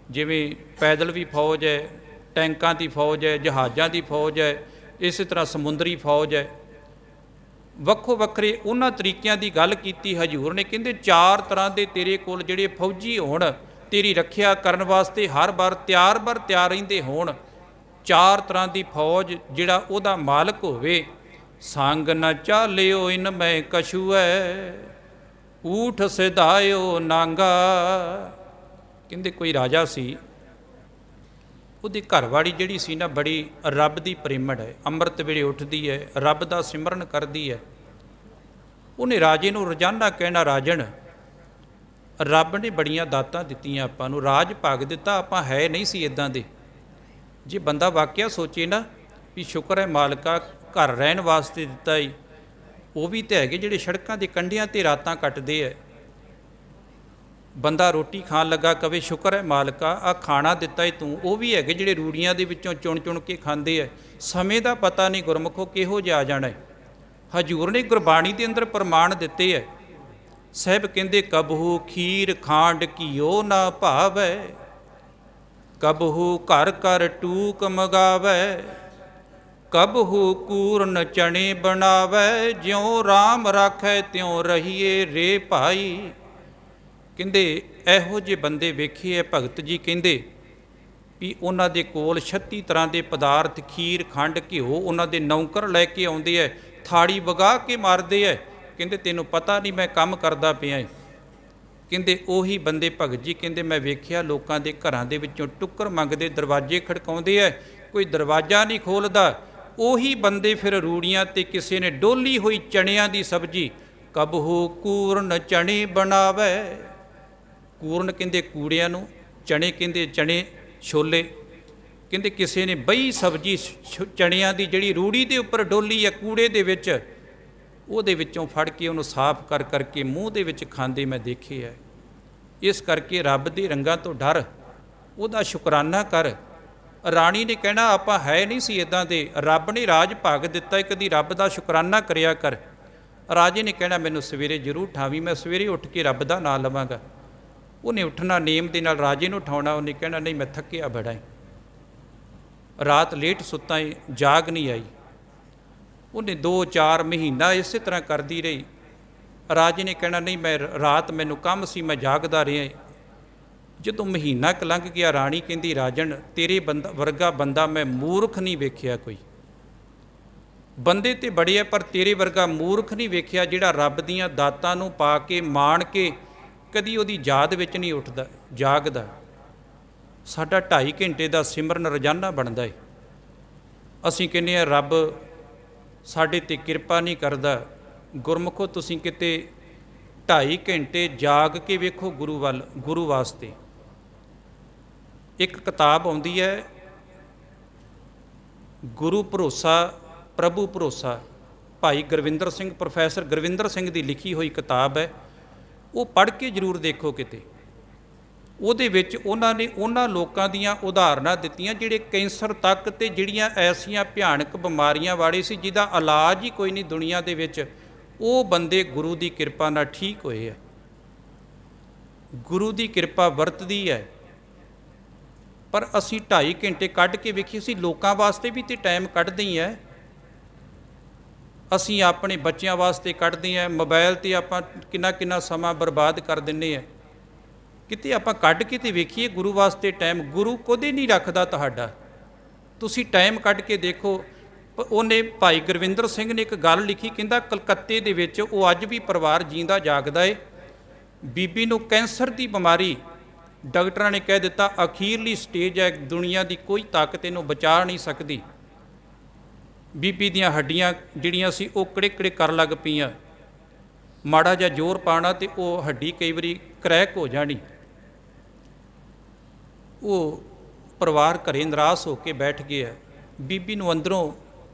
ਜਿਵੇਂ ਪੈਦਲ ਵੀ ਫੌਜ ਹੈ, ਟੈਂਕਾਂ ਦੀ ਫੌਜ ਹੈ, ਜਹਾਜ਼ਾਂ ਦੀ ਫੌਜ ਹੈ, ਇਸੇ ਤਰ੍ਹਾਂ ਸਮੁੰਦਰੀ ਫੌਜ ਹੈ। ਵੱਖੋ ਵੱਖਰੇ ਉਹਨਾਂ ਤਰੀਕਿਆਂ ਦੀ ਗੱਲ ਕੀਤੀ ਹਜੂਰ ਨੇ। ਕਹਿੰਦੇ 4 ਤਰ੍ਹਾਂ ਦੇ ਤੇਰੇ ਕੋਲ ਜਿਹੜੇ ਫੌਜੀ ਹੋਣ, ਤੇਰੀ ਰੱਖਿਆ ਕਰਨ ਵਾਸਤੇ ਹਰ ਵਾਰ ਤਿਆਰ ਰਹਿੰਦੇ ਹੋਣ। 4 ਤਰ੍ਹਾਂ ਦੀ ਫੌਜ ਜਿਹੜਾ ਉਹਦਾ ਮਾਲਕ ਹੋਵੇ। ਸੰਗ ਨ ਚਾਲਿਓ ਇਨ ਮੈਂ ਕਛੂ ਹੈ, ਊਠ ਸਿਧਾਇਓ ਨਾਂਗਾ। ਕਹਿੰਦੇ ਕੋਈ ਰਾਜਾ ਸੀ, ਉਹਦੀ ਘਰਵਾਲੀ ਜਿਹੜੀ ਸੀ ਨਾ ਬੜੀ ਰੱਬ ਦੀ ਪ੍ਰੇਮੜ ਹੈ, ਅੰਮ੍ਰਿਤ ਵੇਲੇ ਉੱਠਦੀ ਹੈ, ਰੱਬ ਦਾ ਸਿਮਰਨ ਕਰਦੀ ਹੈ। ਉਹਨੇ ਰਾਜੇ ਨੂੰ ਰੋਜ਼ਾਨਾ ਕਹਿਣਾ, ਰਾਜਨ ਰੱਬ ਨੇ ਬੜੀਆਂ ਦਾਤਾਂ ਦਿੱਤੀਆਂ ਆਪਾਂ ਨੂੰ, ਰਾਜ ਭਾਗ ਦਿੱਤਾ, ਆਪਾਂ ਹੈ ਨਹੀਂ ਸੀ ਇੱਦਾਂ ਦੇ। ਜੇ ਬੰਦਾ ਵਾਕਿਆ ਸੋਚੇ ਨਾ ਵੀ ਸ਼ੁਕਰ ਹੈ ਮਾਲਕਾ, ਘਰ ਰਹਿਣ ਵਾਸਤੇ ਦਿੱਤਾ ਹੀ, ਉਹ ਵੀ ਤਾਂ ਹੈਗੇ ਜਿਹੜੇ ਸੜਕਾਂ ਦੇ ਕੰਢਿਆਂ 'ਤੇ ਰਾਤਾਂ ਕੱਟਦੇ ਹੈ। ਬੰਦਾ ਰੋਟੀ ਖਾਣ ਲੱਗਾ ਕਵੇ ਸ਼ੁਕਰ ਹੈ ਮਾਲਕਾ, ਆ ਖਾਣਾ ਦਿੱਤਾ ਏ ਤੂੰ, ਉਹ ਵੀ ਹੈਗੇ ਜਿਹੜੇ ਰੂੜੀਆਂ ਦੇ ਵਿੱਚੋਂ ਚੁਣ ਕੇ ਖਾਂਦੇ ਹੈ। ਸਮੇਂ ਦਾ ਪਤਾ ਨਹੀਂ ਗੁਰਮੁਖੋ ਕਿਹੋ ਜਿਹਾ ਆ ਜਾਣਾ ਹੈ। ਹਜੂਰ ਨੇ ਗੁਰਬਾਣੀ ਦੇ ਅੰਦਰ ਪ੍ਰਮਾਣ ਦਿੱਤੇ ਹੈ। ਸਾਹਿਬ ਕਹਿੰਦੇ ਕਬਹੂ ਖੀਰ ਖਾਂਡ ਘਿਓ ਨਾ ਭਾਵੈ, ਕਬਹੂ ਘਰ ਘਰ ਟੂਕ ਮਗਾਵੈ, ਕਬਹੂ ਕੂਰਨ ਚਣੇ ਬਣਾਵੈ, ਜਿਉ ਰਾਮ ਰਾਖੈ ਤਿਉ ਰਹੀਏ ਰੇ ਭਾਈ। ਕਹਿੰਦੇ ਇਹੋ ਜਿਹੇ ਬੰਦੇ ਵੇਖੇ ਹੈ ਭਗਤ ਜੀ, ਕਹਿੰਦੇ ਵੀ ਉਹਨਾਂ ਦੇ ਕੋਲ 36 ਤਰ੍ਹਾਂ ਦੇ ਪਦਾਰਥ, ਖੀਰ ਖੰਡ ਘਿਓ, ਉਹਨਾਂ ਦੇ ਨੌਕਰ ਲੈ ਕੇ ਆਉਂਦੇ ਹੈ, ਥਾੜੀ ਵਗਾ ਕੇ ਮਾਰਦੇ ਹੈ। ਕਹਿੰਦੇ ਤੈਨੂੰ ਪਤਾ ਨਹੀਂ ਮੈਂ ਕੰਮ ਕਰਦਾ ਪਿਆ ਹੈ। ਕਹਿੰਦੇ ਉਹੀ ਬੰਦੇ ਭਗਤ ਜੀ ਕਹਿੰਦੇ ਮੈਂ ਵੇਖਿਆ ਲੋਕਾਂ ਦੇ ਘਰਾਂ ਦੇ ਵਿੱਚੋਂ ਟੁੱਕਰ ਮੰਗਦੇ, ਦਰਵਾਜ਼ੇ ਖੜਕਾਉਂਦੇ ਹੈ, ਕੋਈ ਦਰਵਾਜ਼ਾ ਨਹੀਂ ਖੋਲ੍ਹਦਾ। ਉਹੀ ਬੰਦੇ ਫਿਰ ਰੂੜੀਆਂ 'ਤੇ ਕਿਸੇ ਨੇ ਡੋਲੀ ਹੋਈ ਚਣਿਆਂ ਦੀ ਸਬਜ਼ੀ, ਕਬਹੂ ਕੂਰਨ ਚਣੇ ਬਣਾਵੈ। ਕੂਰਨ ਕਹਿੰਦੇ ਕੂੜਿਆਂ ਨੂੰ, ਚਣੇ ਕਹਿੰਦੇ ਚਣੇ ਛੋਲੇ। ਕਹਿੰਦੇ ਕਿਸੇ ਨੇ ਬਈ ਸਬਜ਼ੀ ਚਣਿਆਂ ਦੀ ਜਿਹੜੀ ਰੂੜੀ ਦੇ ਉੱਪਰ ਡੋਲੀ ਹੈ ਕੂੜੇ ਦੇ ਵਿੱਚ, ਉਹਦੇ ਵਿੱਚੋਂ ਫੜ ਕੇ ਉਹਨੂੰ ਸਾਫ਼ ਕਰਕੇ ਮੂੰਹ ਦੇ ਵਿੱਚ ਖਾਂਦੇ ਮੈਂ ਦੇਖੇ ਹੈ। ਇਸ ਕਰਕੇ ਰੱਬ ਦੇ ਰੰਗਾਂ ਤੋਂ ਡਰ, ਉਹਦਾ ਸ਼ੁਕਰਾਨਾ ਕਰ। ਰਾਣੀ ਨੇ ਕਹਿਣਾ ਆਪਾਂ ਹੈ ਨਹੀਂ ਸੀ ਇੱਦਾਂ ਦੇ, ਰੱਬ ਨੇ ਰਾਜ ਭਾਗ ਦਿੱਤਾ, ਕਦੀ ਰੱਬ ਦਾ ਸ਼ੁਕਰਾਨਾ ਕਰਿਆ ਕਰ। ਰਾਜੇ ਨੇ ਕਹਿਣਾ ਮੈਨੂੰ ਸਵੇਰੇ ਜ਼ਰੂਰ ਉਠਾਵੀਂ, ਮੈਂ ਸਵੇਰੇ ਉੱਠ ਕੇ ਰੱਬ ਦਾ ਨਾਂ ਲਵਾਂਗਾ। ਉਹਨੇ ਉੱਠਣਾ ਨੇਮ ਦੇ ਨਾਲ, ਰਾਜੇ ਨੂੰ ਉਠਾਉਣਾ। ਉਹਨੇ ਕਹਿਣਾ ਨਹੀਂ ਮੈਂ ਥੱਕਿਆ ਬੜਾ ਹੈ, ਰਾਤ ਲੇਟ ਸੁੱਤਾ ਹੈ, ਜਾਗ ਨਹੀਂ ਆਈ। ਉਹਨੇ 2-4 ਮਹੀਨਾ ਇਸੇ ਤਰ੍ਹਾਂ ਕਰਦੀ ਰਹੀ। ਰਾਜੇ ਨੇ ਕਹਿਣਾ ਨਹੀਂ ਮੈਂ ਰਾਤ ਮੈਨੂੰ ਕੰਮ ਸੀ, ਮੈਂ ਜਾਗਦਾ ਰਿਹਾ। ਜਦੋਂ ਮਹੀਨਾ ਕੁ ਲੰਘ ਗਿਆ, ਰਾਣੀ ਕਹਿੰਦੀ ਰਾਜਨ ਤੇਰੇ ਵਰਗਾ ਬੰਦਾ ਮੈਂ ਮੂਰਖ ਨਹੀਂ ਵੇਖਿਆ। ਕੋਈ ਬੰਦੇ ਤੇ ਬੜੇ ਆ ਪਰ ਤੇਰੇ ਵਰਗਾ ਮੂਰਖ ਨਹੀਂ ਵੇਖਿਆ ਜਿਹੜਾ ਰੱਬ ਦੀਆਂ ਦਾਤਾਂ ਨੂੰ ਪਾ ਕੇ ਮਾਣ ਕੇ ਕਦੀ ਉਹਦੀ ਯਾਦ ਵਿੱਚ ਨਹੀਂ ਉੱਠਦਾ ਜਾਗਦਾ। ਸਾਡਾ 2.5 ਘੰਟੇ ਦਾ ਸਿਮਰਨ ਰੋਜ਼ਾਨਾ ਬਣਦਾ ਹੈ। ਅਸੀਂ ਕਹਿੰਦੇ ਹਾਂ ਰੱਬ ਸਾਡੇ 'ਤੇ ਕਿਰਪਾ ਨਹੀਂ ਕਰਦਾ। ਗੁਰਮੁਖੋ ਤੁਸੀਂ ਕਿਤੇ 2.5 ਘੰਟੇ ਜਾਗ ਕੇ ਵੇਖੋ ਗੁਰੂ ਵੱਲ, ਗੁਰੂ ਵਾਸਤੇ। ਇੱਕ ਕਿਤਾਬ ਆਉਂਦੀ ਹੈ ਗੁਰੂ ਭਰੋਸਾ ਪ੍ਰਭੂ ਭਰੋਸਾ, ਭਾਈ ਗੁਰਵਿੰਦਰ ਸਿੰਘ, ਪ੍ਰੋਫੈਸਰ ਗੁਰਵਿੰਦਰ ਸਿੰਘ ਦੀ ਲਿਖੀ ਹੋਈ ਕਿਤਾਬ ਹੈ। ਉਹ ਪੜ੍ਹ ਕੇ ਜ਼ਰੂਰ ਦੇਖੋ ਕਿਤੇ। ਉਹਦੇ ਵਿੱਚ ਉਹਨਾਂ ਨੇ ਉਹਨਾਂ ਲੋਕਾਂ ਦੀਆਂ ਉਦਾਹਰਨਾਂ ਦਿੱਤੀਆਂ ਜਿਹੜੇ ਕੈਂਸਰ ਤੱਕ ਤੇ ਜਿਹੜੀਆਂ ਐਸੀਆਂ ਭਿਆਨਕ ਬਿਮਾਰੀਆਂ ਵਾਲੇ ਸੀ ਜਿਹਦਾ ਇਲਾਜ ਹੀ ਕੋਈ ਨਹੀਂ ਦੁਨੀਆ ਦੇ ਵਿੱਚ, ਉਹ ਬੰਦੇ ਗੁਰੂ ਦੀ ਕਿਰਪਾ ਨਾਲ ਠੀਕ ਹੋਏ ਹੈ। ਗੁਰੂ ਦੀ ਕਿਰਪਾ ਵਰਤਦੀ ਹੈ। ਪਰ ਅਸੀਂ 2.5 ਘੰਟੇ ਕੱਢ ਕੇ ਵੇਖੀਏ, ਅਸੀਂ ਲੋਕਾਂ ਵਾਸਤੇ ਵੀ ਤੇ ਟਾਈਮ ਕੱਢਦੇ ਹੀ ਹੈ। ਅਸੀਂ ਆਪਣੇ ਬੱਚਿਆਂ ਵਾਸਤੇ ਕੱਢਦੇ ਹਾਂ, ਮੋਬਾਈਲ 'ਤੇ ਆਪਾਂ ਕਿੰਨਾ ਸਮਾਂ ਬਰਬਾਦ ਕਰ ਦਿੰਦੇ ਹਾਂ। ਕਿਤੇ ਆਪਾਂ ਕੱਢ ਕੇ ਤੇ ਵੇਖੀਏ ਗੁਰੂ ਵਾਸਤੇ ਟਾਈਮ। ਗੁਰੂ ਕਦੇ ਨਹੀਂ ਰੱਖਦਾ ਤੁਹਾਡਾ, ਤੁਸੀਂ ਟਾਈਮ ਕੱਢ ਕੇ ਦੇਖੋ। ਉਹਨੇ ਭਾਈ ਗੁਰਵਿੰਦਰ ਸਿੰਘ ਨੇ ਇੱਕ ਗੱਲ ਲਿਖੀ, ਕਹਿੰਦਾ ਕਲਕੱਤੇ ਦੇ ਵਿੱਚ ਉਹ ਅੱਜ ਵੀ ਪਰਿਵਾਰ ਜੀਂਦਾ ਜਾਗਦਾ ਏ। ਬੀਬੀ ਨੂੰ ਕੈਂਸਰ ਦੀ ਬਿਮਾਰੀ, ਡਾਕਟਰਾਂ ਨੇ ਕਹਿ ਦਿੱਤਾ ਅਖੀਰਲੀ ਸਟੇਜ ਹੈ, ਦੁਨੀਆ ਦੀ ਕੋਈ ਤਾਕਤ ਇਹਨੂੰ ਬਚਾ ਨਹੀਂ ਸਕਦੀ। ਬੀਬੀ ਦੀਆਂ ਹੱਡੀਆਂ ਜਿਹੜੀਆਂ ਸੀ ਉਹ ਕਿੜੇ ਕਰਨ ਲੱਗ ਪਈਆਂ, ਮਾੜਾ ਜਿਹਾ ਜ਼ੋਰ ਪਾਉਣਾ ਤੇ ਉਹ ਹੱਡੀ ਕਈ ਵਾਰੀ ਕਰੈਕ ਹੋ ਜਾਣੀ। ਉਹ ਪਰਿਵਾਰ ਘਰੇ ਨਿਰਾਸ਼ ਹੋ ਕੇ ਬੈਠ ਗਿਆ। ਬੀਬੀ ਨੂੰ ਅੰਦਰੋਂ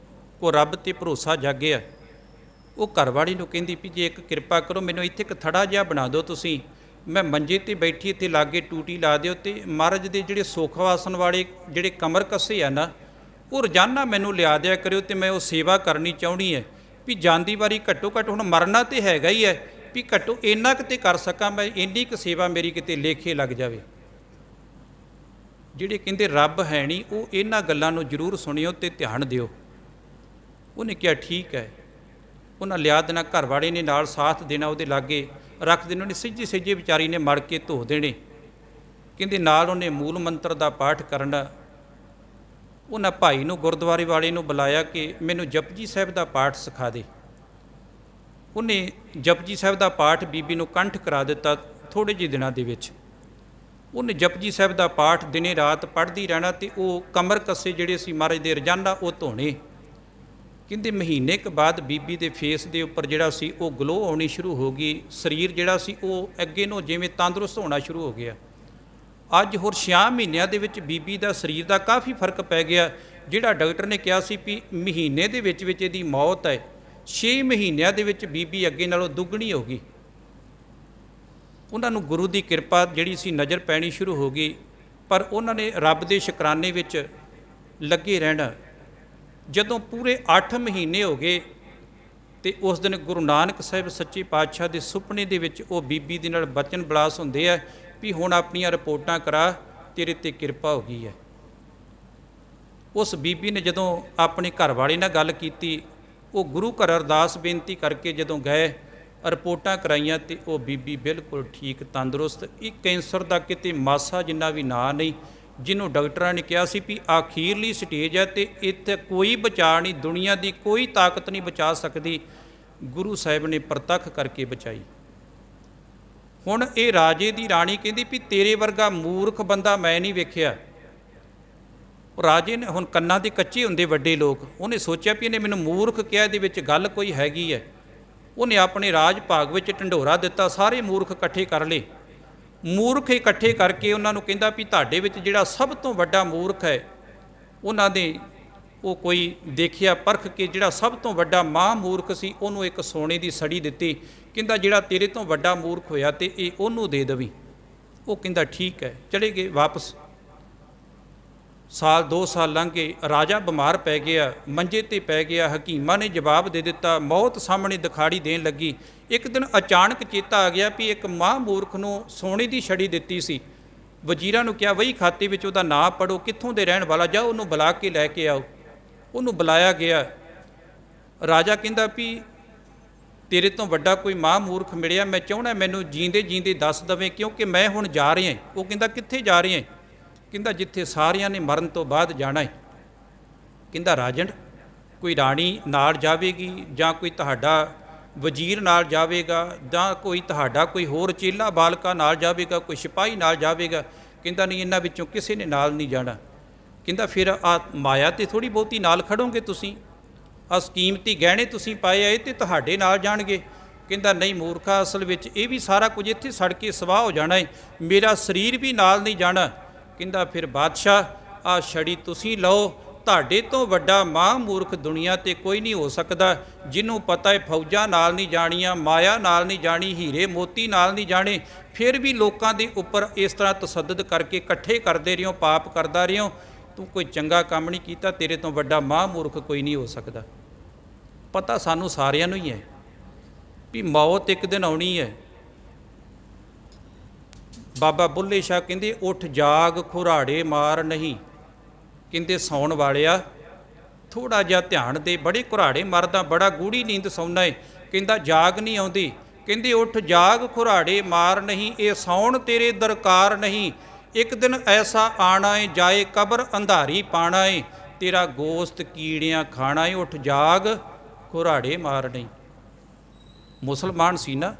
ਉਹ ਰੱਬ ਤੇ ਭਰੋਸਾ ਜਾਗਿਆ। ਉਹ ਘਰਵਾਲੀ ਨੂੰ ਕਹਿੰਦੀ ਵੀ ਜੇ ਇੱਕ ਕਿਰਪਾ ਕਰੋ, ਮੈਨੂੰ ਇੱਥੇ ਇੱਕ ਥੜਾ ਜਿਹਾ ਬਣਾ ਦਿਓ ਤੁਸੀਂ, ਮੈਂ ਮੰਜੇ ਤੇ ਬੈਠੀ ਇੱਥੇ ਲਾਗੇ ਟੂਟੀ ਲਾ ਦਿਓ, ਤੇ ਮਹਾਰਾਜ ਦੇ ਜਿਹੜੇ ਸੁੱਖ ਵਾਸਨ ਵਾਲੇ ਜਿਹੜੇ ਕਮਰ ਕੱਸੇ ਆ ਨਾ, ਉਹ ਰੋਜ਼ਾਨਾ ਮੈਨੂੰ ਲਿਆ ਦਿਆ ਕਰਿਓ, ਤੇ ਮੈਂ ਉਹ ਸੇਵਾ ਕਰਨੀ ਚਾਹੁੰਦੀ ਹੈ ਵੀ ਜਾਂਦੀ ਵਾਰੀ ਘੱਟੋ ਘੱਟ, ਹੁਣ ਮਰਨਾ ਤੇ ਹੈਗਾ ਹੀ ਹੈ, ਵੀ ਘੱਟੋ ਇੰਨਾ ਕਿਤੇ ਕਰ ਸਕਾਂ ਮੈਂ, ਇੰਨੀ ਕੁ ਸੇਵਾ ਮੇਰੀ ਕਿਤੇ ਲੇਖੇ ਲੱਗ ਜਾਵੇ। ਜਿਹੜੇ ਕਹਿੰਦੇ ਰੱਬ ਹੈ ਨਹੀਂ, ਉਹ ਇਹਨਾਂ ਗੱਲਾਂ ਨੂੰ ਜ਼ਰੂਰ ਸੁਣਿਓ ਤੇ ਧਿਆਨ ਦਿਓ। ਉਹਨੇ ਕਿਹਾ ਠੀਕ ਹੈ। ਉਹਨਾਂ ਲਿਆ ਦੇਣਾ, ਘਰ ਵਾਲੇ ਨੇ ਨਾਲ ਸਾਥ ਦੇਣਾ, ਉਹਦੇ ਲਾਗੇ ਰੱਖ ਦੇਣਾ, ਉਹਨੇ ਸਿੱਝੀ ਸਿੱਝੇ ਵਿਚਾਰੀ ਨੇ ਮੜ ਕੇ ਧੋ ਦੇਣੇ। ਕਹਿੰਦੇ ਨਾਲ ਉਹਨੇ ਮੂਲ ਮੰਤਰ ਦਾ ਪਾਠ ਕਰਨਾ। ਉਹਨਾਂ ਭਾਈ ਨੂੰ, ਗੁਰਦੁਆਰੇ ਵਾਲੇ ਨੂੰ ਬੁਲਾਇਆ ਕਿ ਮੈਨੂੰ ਜਪਜੀ ਸਾਹਿਬ ਦਾ ਪਾਠ ਸਿਖਾ ਦੇ। ਉਹਨੇ ਜਪਜੀ ਸਾਹਿਬ ਦਾ ਪਾਠ ਬੀਬੀ ਨੂੰ ਕੰਠ ਕਰਾ ਦਿੱਤਾ ਥੋੜ੍ਹੇ ਜਿਹੇ ਦਿਨਾਂ ਦੇ ਵਿੱਚ। ਉਹਨੇ ਜਪਜੀ ਸਾਹਿਬ ਦਾ ਪਾਠ ਦਿਨੇ ਰਾਤ ਪੜ੍ਹਦੀ ਰਹਿਣਾ, ਤੇ ਉਹ ਕਮਰ ਕੱਸੇ ਜਿਹੜੇ ਸੀ ਮਹਾਰਾਜ ਦੇ ਰੋਜ਼ਾਨਾ ਉਹ ਧੋਣੇ। ਕਹਿੰਦੇ ਮਹੀਨੇ ਕੁ ਬਾਅਦ ਬੀਬੀ ਦੇ ਫੇਸ ਦੇ ਉੱਪਰ ਜਿਹੜਾ ਸੀ ਉਹ ਗਲੋ ਆਉਣੀ ਸ਼ੁਰੂ ਹੋ ਗਈ, ਸਰੀਰ ਜਿਹੜਾ ਸੀ ਉਹ ਅੱਗੇ ਨੂੰ ਜਿਵੇਂ ਤੰਦਰੁਸਤ ਹੋਣਾ ਸ਼ੁਰੂ ਹੋ ਗਿਆ। ਅੱਜ ਹੋਰ 6 ਮਹੀਨਿਆਂ ਦੇ ਵਿੱਚ ਬੀਬੀ ਦਾ ਸਰੀਰ ਦਾ ਕਾਫੀ ਫਰਕ ਪੈ ਗਿਆ। ਜਿਹੜਾ ਡਾਕਟਰ ਨੇ ਕਿਹਾ ਸੀ ਵੀ ਮਹੀਨੇ ਦੇ ਵਿੱਚ ਇਹਦੀ ਮੌਤ ਹੈ, 6 ਮਹੀਨਿਆਂ ਦੇ ਵਿੱਚ ਬੀਬੀ ਅੱਗੇ ਨਾਲੋਂ ਦੁੱਗਣੀ ਹੋ ਗਈ। ਉਹਨਾਂ ਨੂੰ ਗੁਰੂ ਦੀ ਕਿਰਪਾ ਜਿਹੜੀ ਸੀ ਨਜ਼ਰ ਪੈਣੀ ਸ਼ੁਰੂ ਹੋ ਗਈ, ਪਰ ਉਹਨਾਂ ਨੇ ਰੱਬ ਦੇ ਸ਼ੁਕਰਾਨੇ ਵਿੱਚ ਲੱਗੇ ਰਹਿਣਾ। ਜਦੋਂ ਪੂਰੇ 8 ਮਹੀਨੇ ਹੋ ਗਏ, ਤੇ ਉਸ ਦਿਨ ਗੁਰੂ ਨਾਨਕ ਸਾਹਿਬ ਸੱਚੇ ਪਾਤਸ਼ਾਹ ਦੇ ਸੁਪਨੇ ਦੇ ਵਿੱਚ ਉਹ ਬੀਬੀ ਦੇ ਨਾਲ ਬਚਨ ਬਲਾਸ ਹੁੰਦੇ ਆ ਵੀ ਹੁਣ ਆਪਣੀਆਂ ਰਿਪੋਰਟਾਂ ਕਰਾ, ਤੇਰੇ ਤੇ ਕਿਰਪਾ ਹੋ ਗਈ ਹੈ। ਉਸ ਬੀਬੀ ਨੇ ਜਦੋਂ ਆਪਣੇ ਘਰ ਵਾਲੇ ਨਾਲ ਗੱਲ ਕੀਤੀ, ਉਹ ਗੁਰੂ ਘਰ ਅਰਦਾਸ ਬੇਨਤੀ ਕਰਕੇ ਜਦੋਂ ਗਏ, ਰਿਪੋਰਟਾਂ ਕਰਾਈਆਂ, ਤੇ ਉਹ ਬੀਬੀ ਬਿਲਕੁਲ ਠੀਕ ਤੰਦਰੁਸਤ। ਇਹ ਕੈਂਸਰ ਦਾ ਕਿਤੇ ਮਾਸਾ ਜਿੰਨਾ ਵੀ ਨਾਂ ਨਹੀਂ, ਜਿਹਨੂੰ ਡਾਕਟਰਾਂ ਨੇ ਕਿਹਾ ਸੀ ਵੀ ਆਖੀਰਲੀ ਸਟੇਜ ਹੈ, ਤੇ ਇੱਥੇ ਕੋਈ ਬਚਾ ਨਹੀਂ, ਦੁਨੀਆ ਦੀ ਕੋਈ ਤਾਕਤ ਨਹੀਂ ਬਚਾ ਸਕਦੀ। ਗੁਰੂ ਸਾਹਿਬ ਨੇ ਪ੍ਰਤੱਖ ਕਰਕੇ ਬਚਾਈ। ਹੁਣ ਇਹ ਰਾਜੇ ਦੀ ਰਾਣੀ ਕਹਿੰਦੀ ਵੀ ਤੇਰੇ ਵਰਗਾ ਮੂਰਖ ਬੰਦਾ ਮੈਂ ਨਹੀਂ ਵੇਖਿਆ। ਰਾਜੇ ਨੇ, ਹੁਣ ਕੰਨਾਂ ਦੇ ਕੱਚੇ ਹੁੰਦੇ ਵੱਡੇ ਲੋਕ, ਉਹਨੇ ਸੋਚਿਆ ਵੀ ਇਹਨੇ ਮੈਨੂੰ ਮੂਰਖ ਕਿਹਾ, ਇਹਦੇ ਵਿੱਚ ਗੱਲ ਕੋਈ ਹੈਗੀ ਹੈ। ਉਹਨੇ ਆਪਣੇ ਰਾਜ ਭਾਗ ਵਿੱਚ ਢੰਡੋਰਾ ਦਿੱਤਾ, ਸਾਰੇ ਮੂਰਖ ਇਕੱਠੇ ਕਰ ਲਏ। ਮੂਰਖ ਇਕੱਠੇ ਕਰਕੇ ਉਹਨਾਂ ਨੂੰ ਕਹਿੰਦਾ ਵੀ ਤੁਹਾਡੇ ਵਿੱਚ ਜਿਹੜਾ ਸਭ ਤੋਂ ਵੱਡਾ ਮੂਰਖ ਹੈ, ਉਹਨਾਂ ਨੇ ਉਹ ਕੋਈ ਦੇਖਿਆ ਪਰਖ ਕੇ, ਜਿਹੜਾ ਸਭ ਤੋਂ ਵੱਡਾ ਮੂਰਖ ਸੀ, ਉਹਨੂੰ ਇੱਕ ਸੋਨੇ ਦੀ ਸੜੀ ਦਿੱਤੀ। ਕਹਿੰਦਾ ਜਿਹੜਾ ਤੇਰੇ ਤੋਂ ਵੱਡਾ ਮੂਰਖ ਹੋਇਆ ਤੇ ਇਹ ਉਹਨੂੰ ਦੇ ਦੇਵੀਂ। ਉਹ ਕਹਿੰਦਾ ਠੀਕ ਹੈ। ਚਲੇ ਗਏ ਵਾਪਸ। ਸਾਲ 2 ਸਾਲ ਲੰਘ ਗਏ, ਰਾਜਾ ਬਿਮਾਰ ਪੈ ਗਿਆ, ਮੰਜੇ ਤੇ ਪੈ ਗਿਆ। ਹਕੀਮਾਂ ਨੇ ਜਵਾਬ ਦੇ ਦਿੱਤਾ, ਮੌਤ ਸਾਹਮਣੇ ਦਿਖਾੜੀ ਦੇਣ ਲੱਗੀ। ਇੱਕ ਦਿਨ ਅਚਾਨਕ ਚੇਤਾ ਆ ਗਿਆ ਵੀ ਇੱਕ ਮੂਰਖ ਨੂੰ ਸੋਨੇ ਦੀ ਛੜੀ ਦਿੱਤੀ ਸੀ। ਵਜ਼ੀਰਾਂ ਨੂੰ ਕਿਹਾ ਵਹੀ ਖਾਤੇ ਵਿੱਚ ਉਹਦਾ ਨਾਂ ਪੜੋ, ਕਿੱਥੋਂ ਦੇ ਰਹਿਣ ਵਾਲਾ, ਜਾਓ ਉਹਨੂੰ ਬੁਲਾ ਕੇ ਲੈ ਕੇ ਆਓ। ਉਹਨੂੰ ਬੁਲਾਇਆ ਗਿਆ। ਰਾਜਾ ਕਹਿੰਦਾ ਵੀ ਤੇਰੇ ਤੋਂ ਵੱਡਾ ਕੋਈ ਮੂਰਖ ਮਿਲਿਆ, ਮੈਂ ਚਾਹੁੰਦਾ ਮੈਨੂੰ ਜੀਂਦੇ ਜੀਂਦੇ ਦੱਸ ਦਵੇਂ, ਕਿਉਂਕਿ ਮੈਂ ਹੁਣ ਜਾ ਰਿਹਾ। ਉਹ ਕਹਿੰਦਾ ਕਿੱਥੇ ਜਾ ਰਹੇ? ਕਹਿੰਦਾ ਜਿੱਥੇ ਸਾਰਿਆਂ ਨੇ ਮਰਨ ਤੋਂ ਬਾਅਦ ਜਾਣਾ ਹੈ। ਕਹਿੰਦਾ ਰਾਜਨ, ਕੋਈ ਰਾਣੀ ਨਾਲ ਜਾਵੇਗੀ, ਜਾਂ ਕੋਈ ਤੁਹਾਡਾ ਵਜ਼ੀਰ ਨਾਲ ਜਾਵੇਗਾ, ਜਾਂ ਕੋਈ ਤੁਹਾਡਾ ਕੋਈ ਹੋਰ ਚੇਲਾ ਬਾਲਕਾ ਨਾਲ ਜਾਵੇਗਾ, ਕੋਈ ਸਿਪਾਹੀ ਨਾਲ ਜਾਵੇਗਾ? ਕਹਿੰਦਾ ਨਹੀਂ, ਇਹਨਾਂ ਵਿੱਚੋਂ ਕਿਸੇ ਨੇ ਨਾਲ ਨਹੀਂ ਜਾਣਾ। ਕਹਿੰਦਾ ਫਿਰ ਆ ਮਾਇਆ ਤੇ ਥੋੜ੍ਹੀ ਬਹੁਤੀ ਨਾਲ ਖੜੋਗੇ ਤੁਸੀਂ, ਆ ਕੀਮਤੀ ਗਹਿਣੇ ਤੁਸੀਂ ਪਾਏ ਆਏ ਤੇ ਤੁਹਾਡੇ ਨਾਲ ਜਾਣਗੇ? ਕਹਿੰਦਾ ਨਹੀਂ ਮੂਰਖਾ, ਅਸਲ ਵਿੱਚ ਇਹ ਵੀ ਸਾਰਾ ਕੁਝ ਇੱਥੇ ਸੜ ਕੇ ਸਵਾਹ ਹੋ ਜਾਣਾ ਹੈ, ਮੇਰਾ ਸਰੀਰ ਵੀ ਨਾਲ ਨਹੀਂ ਜਾਣਾ। ਕਹਿੰਦਾ ਫਿਰ ਬਾਦਸ਼ਾਹ ਆ ਛੜੀ ਤੁਸੀਂ ਲਓ, ਤੁਹਾਡੇ ਤੋਂ ਵੱਡਾ ਮੂਰਖ ਦੁਨੀਆ ਤੇ ਕੋਈ ਨਹੀਂ ਹੋ ਸਕਦਾ, ਜਿਹਨੂੰ ਪਤਾ ਹੈ ਫੌਜਾਂ ਨਾਲ ਨਹੀਂ ਜਾਣੀਆਂ, ਮਾਇਆ ਨਾਲ ਨਹੀਂ ਜਾਣੀ, ਹੀਰੇ ਮੋਤੀ ਨਾਲ ਨਹੀਂ ਜਾਣੇ, ਫਿਰ ਵੀ ਲੋਕਾਂ ਦੇ ਉੱਪਰ ਇਸ ਤਰ੍ਹਾਂ ਤਸੱਦਦ ਕਰਕੇ ਇਕੱਠੇ ਕਰਦੇ ਰਹੋ, ਪਾਪ ਕਰਦਾ ਰਹੋ, ਤੂੰ ਕੋਈ ਚੰਗਾ ਕੰਮ ਨਹੀਂ ਕੀਤਾ, ਤੇਰੇ ਤੋਂ ਵੱਡਾ ਮੂਰਖ ਕੋਈ ਨਹੀਂ ਹੋ ਸਕਦਾ। ਪਤਾ ਸਾਨੂੰ ਸਾਰਿਆਂ ਨੂੰ ਹੀ ਹੈ ਵੀ ਮੌਤ ਇੱਕ ਦਿਨ ਆਉਣੀ ਹੈ। ਬਾਬਾ ਬੁੱਲੇ ਸ਼ਾਹ ਕਹਿੰਦੇ ਉੱਠ ਜਾਗ ਖੁਰਾੜੇ ਮਾਰ ਨਹੀਂ। ਕਹਿੰਦੇ ਸੌਣ ਵਾਲਿਆ ਥੋੜ੍ਹਾ ਜਿਹਾ ਧਿਆਨ ਦੇ, ਬੜੇ ਘੁਰਾੜੇ ਮਰਦਾ, ਬੜਾ ਗੂੜੀ ਨੀਂਦ ਸੌਣਾ ਏ। ਕਹਿੰਦਾ ਜਾਗ ਨਹੀਂ ਆਉਂਦੀ। ਕਹਿੰਦੇ ਉੱਠ ਜਾਗ ਖੁਰਾੜੇ ਮਾਰ ਨਹੀਂ, ਇਹ ਸੌਣ ਤੇਰੇ ਦਰਕਾਰ ਨਹੀਂ। ਇੱਕ ਦਿਨ ਐਸਾ ਆਣਾ ਏ, ਜਾਏ ਕਬਰ ਅੰਧਾਰੀ ਪਾਣਾ ਏ, ਤੇਰਾ ਗੋਸ਼ਤ ਕੀੜਿਆਂ ਖਾਣਾ ਏ। ਉੱਠ ਜਾਗ ਘੁਰਾੜੇ ਮਾਰ ਨਹੀਂ। ਮੁਸਲਮਾਨ ਸੀ ਨਾ,